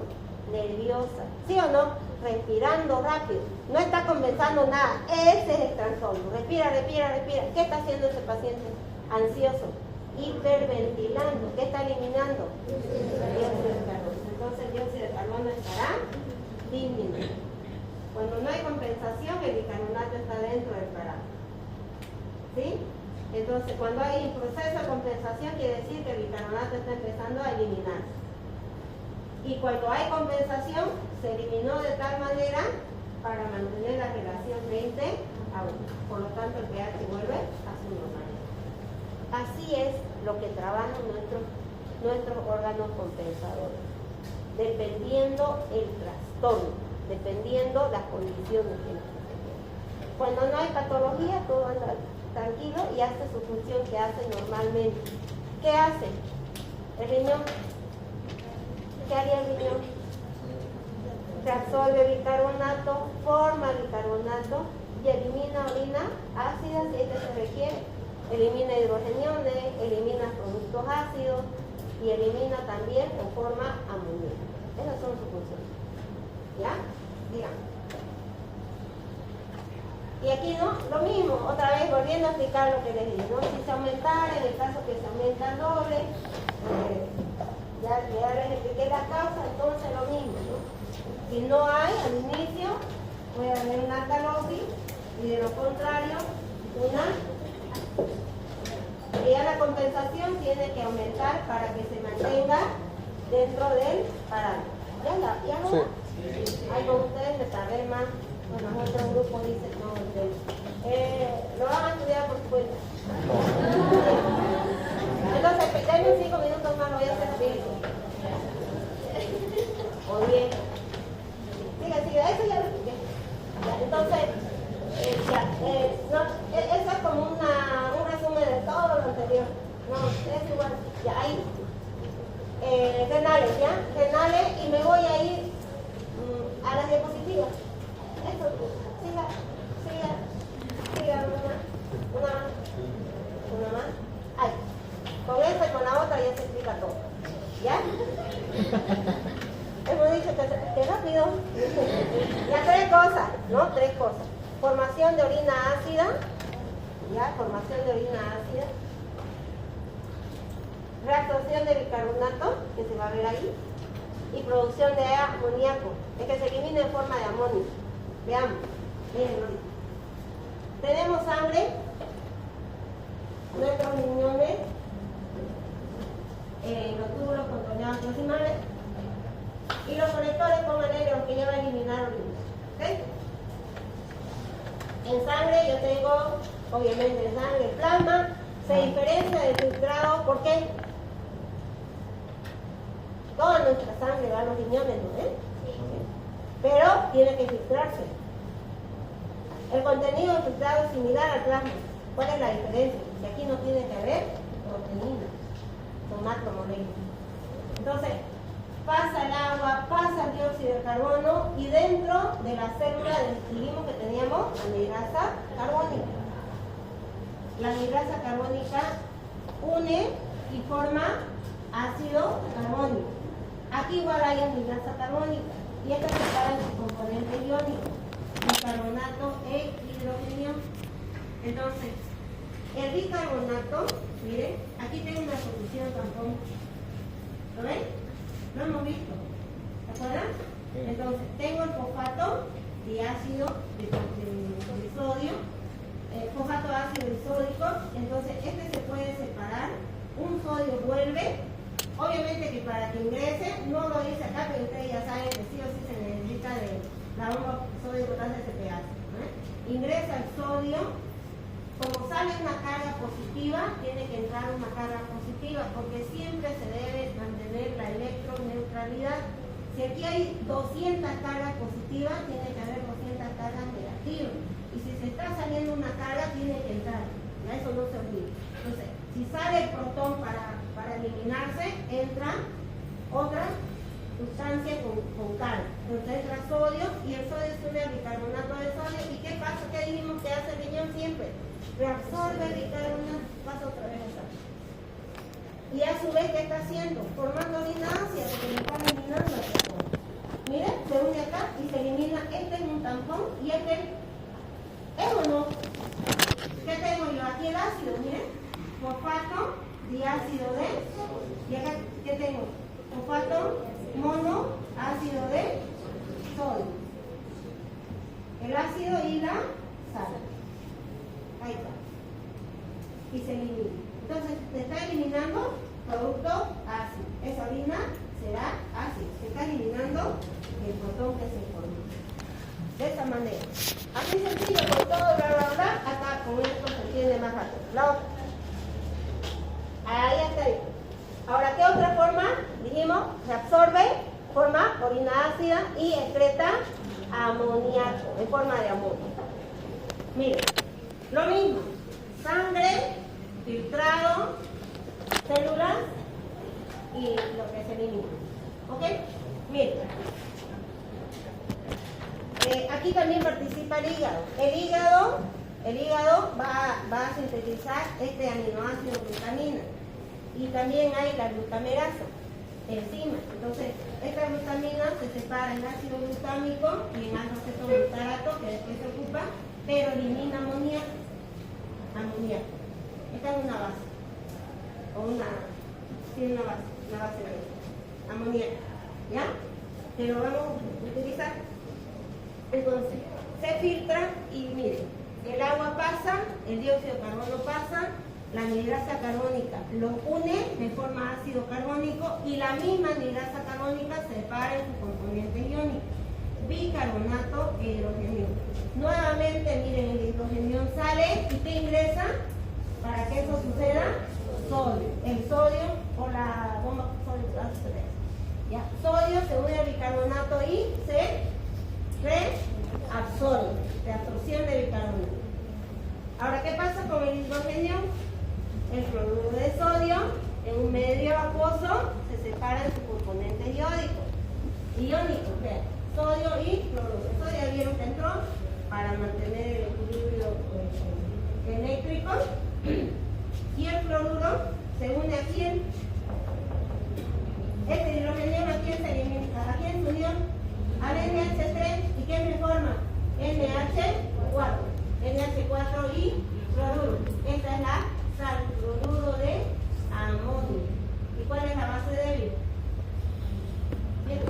A: Nerviosa, ¿sí o no? Respirando rápido, no está compensando nada, ese es el trastorno. Respira. ¿Qué está haciendo ese paciente? Ansioso, hiperventilando. ¿Qué está eliminando? Dióxido de carbono. Entonces el dióxido de carbono estará disminuyendo. Cuando no hay compensación, el bicarbonato está dentro del parámetro. ¿Sí? Entonces, cuando hay un proceso de compensación, quiere decir que el bicarbonato está empezando a eliminarse. Y cuando hay compensación, se eliminó de tal manera para mantener la relación 20 a 1. Por lo tanto, el pH vuelve a su normalidad. Así es lo que trabajan nuestros órganos compensadores, dependiendo el trastorno, dependiendo las condiciones que nos suceden. Cuando no hay patología, todo anda tranquilo y hace su función que hace normalmente. ¿Qué hace? El riñón. ¿Qué haría el riñón? Reabsorbe bicarbonato, forma bicarbonato y elimina orina ácida si es que se requiere. Elimina hidrogeniones, elimina productos ácidos y elimina también en forma amoníaca. Esas son sus funciones. ¿Ya? Díganme. Y aquí no, lo mismo, otra vez volviendo a explicar lo que les dije, ¿no? Si se aumentara, en el caso que se aumenta el doble, ya les expliqué la causa, entonces lo mismo, ¿no? Si no hay al inicio, puede haber una alcalosis y de lo contrario, y ya la compensación tiene que aumentar para que se mantenga dentro del parámetro. ¿Ya no? Sí. Ahí con ustedes me tardé más. Bueno, otro grupo dice no, lo van a estudiar por su cuenta. Entonces, denme 5 minutos más, lo voy a hacer rapidito. O 10. Siga, eso ya lo expliqué. Entonces, eso es como un resumen de todo lo anterior. No, es igual. Ya, ahí. Renales, ¿ya? Renales, y me voy a ir a las diapositivas. Eso, siga, una más. Ahí. Con esta y con la otra ya se explica todo. ¿Ya? Hemos dicho que rápido. Ya 3 cosas, ¿no? 3 cosas. Formación de orina ácida. ¿Ya? Formación de orina ácida. Reabsorción de bicarbonato, que se va a ver ahí. Y producción de amoníaco, es que se elimina en forma de amonio. Veamos, miren ahorita. Tenemos sangre, nuestros riñones, los túbulos controlados proximales y los conectores con negros que ya va a eliminar orina. ¿Okay? En sangre yo tengo, obviamente, sangre, plasma, se diferencia del filtrado. ¿Por qué? Toda nuestra sangre va a los riñones, ¿no ven? Pero tiene que filtrarse. El contenido filtrado es similar al plasma. ¿Cuál es la diferencia? Que aquí no tiene que haber proteínas, son macromoléculas. Entonces, pasa el agua, pasa el dióxido de carbono y dentro de la célula descubrimos que teníamos anhidrasa carbónica. La anhidrasa carbónica une y forma ácido carbónico. Aquí igual hay anhidrasa carbónica y esta se separa en su componente iónico, bicarbonato e hidrogenio. Entonces, el bicarbonato, miren, aquí tengo una solución tampón. ¿Lo ven? Lo hemos visto. ¿Se acuerdan? Entonces, tengo el fosfato diácido de sodio, fosfato ácido disódico. Entonces, este se puede separar. Un sodio vuelve. Obviamente que para que ingrese, no lo dice acá, pero ustedes ya saben que sí o sí se necesita de la bomba sodio potasio CPA. Ingresa el sodio. Como sale una carga positiva, tiene que entrar una carga positiva, porque siempre se debe mantener la electroneutralidad. Si aquí hay 200 cargas positivas, tiene que haber 200 cargas negativas. Y si se está saliendo una carga, tiene que entrar. Eso no se olvida. Entonces, si sale el protón para eliminarse, entra otra sustancia con carga. Entonces entra sodio y el sodio se une al bicarbonato de sodio. ¿Y qué pasa? ¿Qué dijimos que hace el riñón siempre? Reabsorbe el bicarbonato, pasa otra vez acá. Y a su vez, ¿qué está haciendo? Formando orina ácida, porque le está eliminando el tampón. Miren, se une acá y se elimina. Este es un tampón y este es o no. ¿Qué tengo yo? Aquí el ácido, miren. Fosfato, diácido de. Y acá, ¿qué tengo? Fosfato, mono, ácido de sodio. El ácido y la sal. Ahí está. Y se elimina. Entonces, se está eliminando producto ácido. Esa orina será ácida. Se está eliminando el protón que se formó. De esa manera. Así sencillo, con todo, bla, bla, bla. Acá con esto se entiende más rápido. La otra. Ahí está. Ahora, ¿qué otra forma? Dijimos, se absorbe, forma orina ácida y excreta amoníaco en forma de amonio. Miren. Lo mismo, sangre, filtrado, células y lo que se elimina. ¿Ok? Miren. Aquí también participa el hígado. El hígado va a sintetizar este aminoácido glutamina. Y también hay la glutamerasa, enzima. Entonces, esta glutamina se separa en ácido glutámico y en alfa-cetoglutarato, que después se ocupa, pero elimina amoníaco. Esta es una base. Una base de amoníaco. ¿Ya? Que lo vamos a utilizar. Entonces, se filtra y miren, el agua pasa, el dióxido de carbono pasa, la anhidrasa carbónica los une de forma ácido carbónico y la misma anhidrasa carbónica se separa en su componente iónico. Bicarbonato e hidrogenio. Nuevamente, miren, el hidrogenio sale y te ingresa. Para que eso suceda, sodio. El sodio o la bomba sodio ¿ya? Sodio se une al bicarbonato y se reabsorbe. Reabsorción de bicarbonato. Ahora, ¿qué pasa con el hidrogenio? El cloruro de sodio en un medio acuoso se separa en su componente iónico. Sodio y cloruro. Eso ya vieron que entró para mantener el equilibrio eléctrico. Y el cloruro se une a quién. Este hidrogenio a quién se elimina. ¿A quién se unió? Al NH3. ¿Y qué me forma? NH4. NH4 y cloruro. Esta es la sal, cloruro de amonio. ¿Y cuál es la base débil? Bien.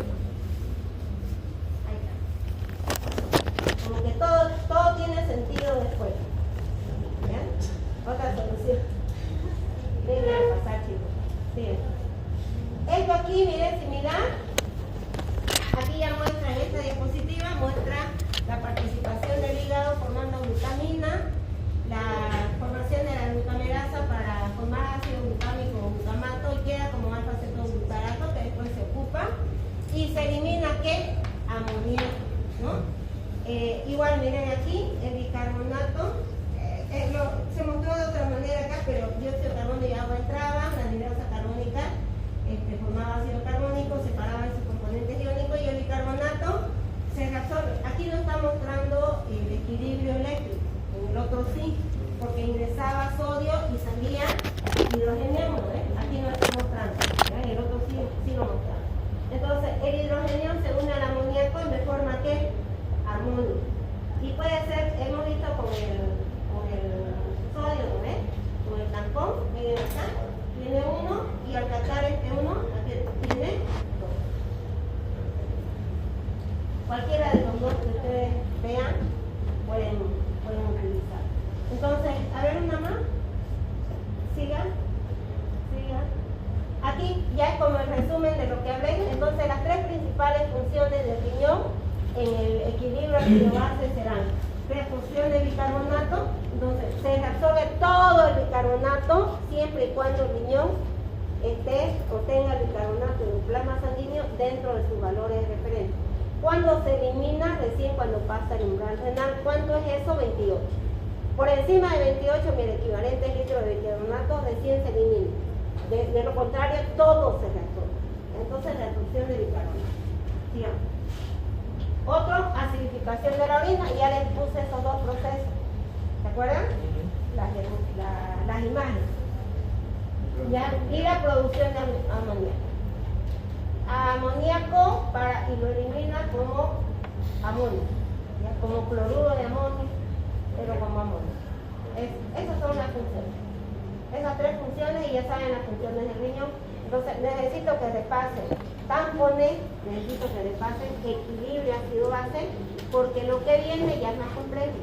A: Como que todo tiene sentido después. ¿Ya? Otra solución. Venga a pasar, chicos. amoníaco, ¿no? Igual miren aquí, el bicarbonato, se mostró de otra manera acá, pero dióxido de carbono y agua entraban, la anhidrosa carbónica formaba ácido carbónico, separaba sus componentes iónicos y el bicarbonato se reabsorbe. Aquí no está mostrando el equilibrio eléctrico, en el otro sí, porque ingresaba sodio y salía hidrogenio, ¿eh? Aquí no está mostrando, ¿eh? En el otro sí lo mostraba. Entonces, el hidrogenio se une al amoníaco y me forma ¿qué? Amonio. Y puede ser, hemos visto con el sodio, ¿no ves? Con el tampón, miren acá, tiene uno y al captar este uno, aquí tiene dos. Cualquiera de los dos que ustedes vean pueden utilizar. Entonces, a ver una más. Sigan. Aquí ya es como el resumen de lo que hablé. Entonces, las tres principales funciones del riñón en el equilibrio ácido-base serán tres funciones de bicarbonato. Entonces, se reabsorbe todo el bicarbonato siempre y cuando el riñón tenga el bicarbonato en el plasma sanguíneo dentro de sus valores referentes. ¿Cuándo se elimina? Recién cuando pasa el umbral renal. ¿Cuánto es eso? 28. Por encima de 28, mira, equivalente litro de bicarbonato recién se elimina. De lo contrario, todo se reabsorbe. Entonces, la absorción de bicarbonato. Sigamos. Otro, acidificación de la orina. Ya les puse esos dos procesos. ¿Se acuerdan? Las imágenes. ¿Ya? Y la producción de amoníaco. Amoníaco y lo elimina como amonio, ¿ya? Como cloruro de amonio, pero como amonio. Esas son las funciones. Esas tres funciones y ya saben las funciones del riñón. Entonces necesito que repasen tampones, necesito que repasen equilibrio ácido-base, porque lo que viene ya es más complejo.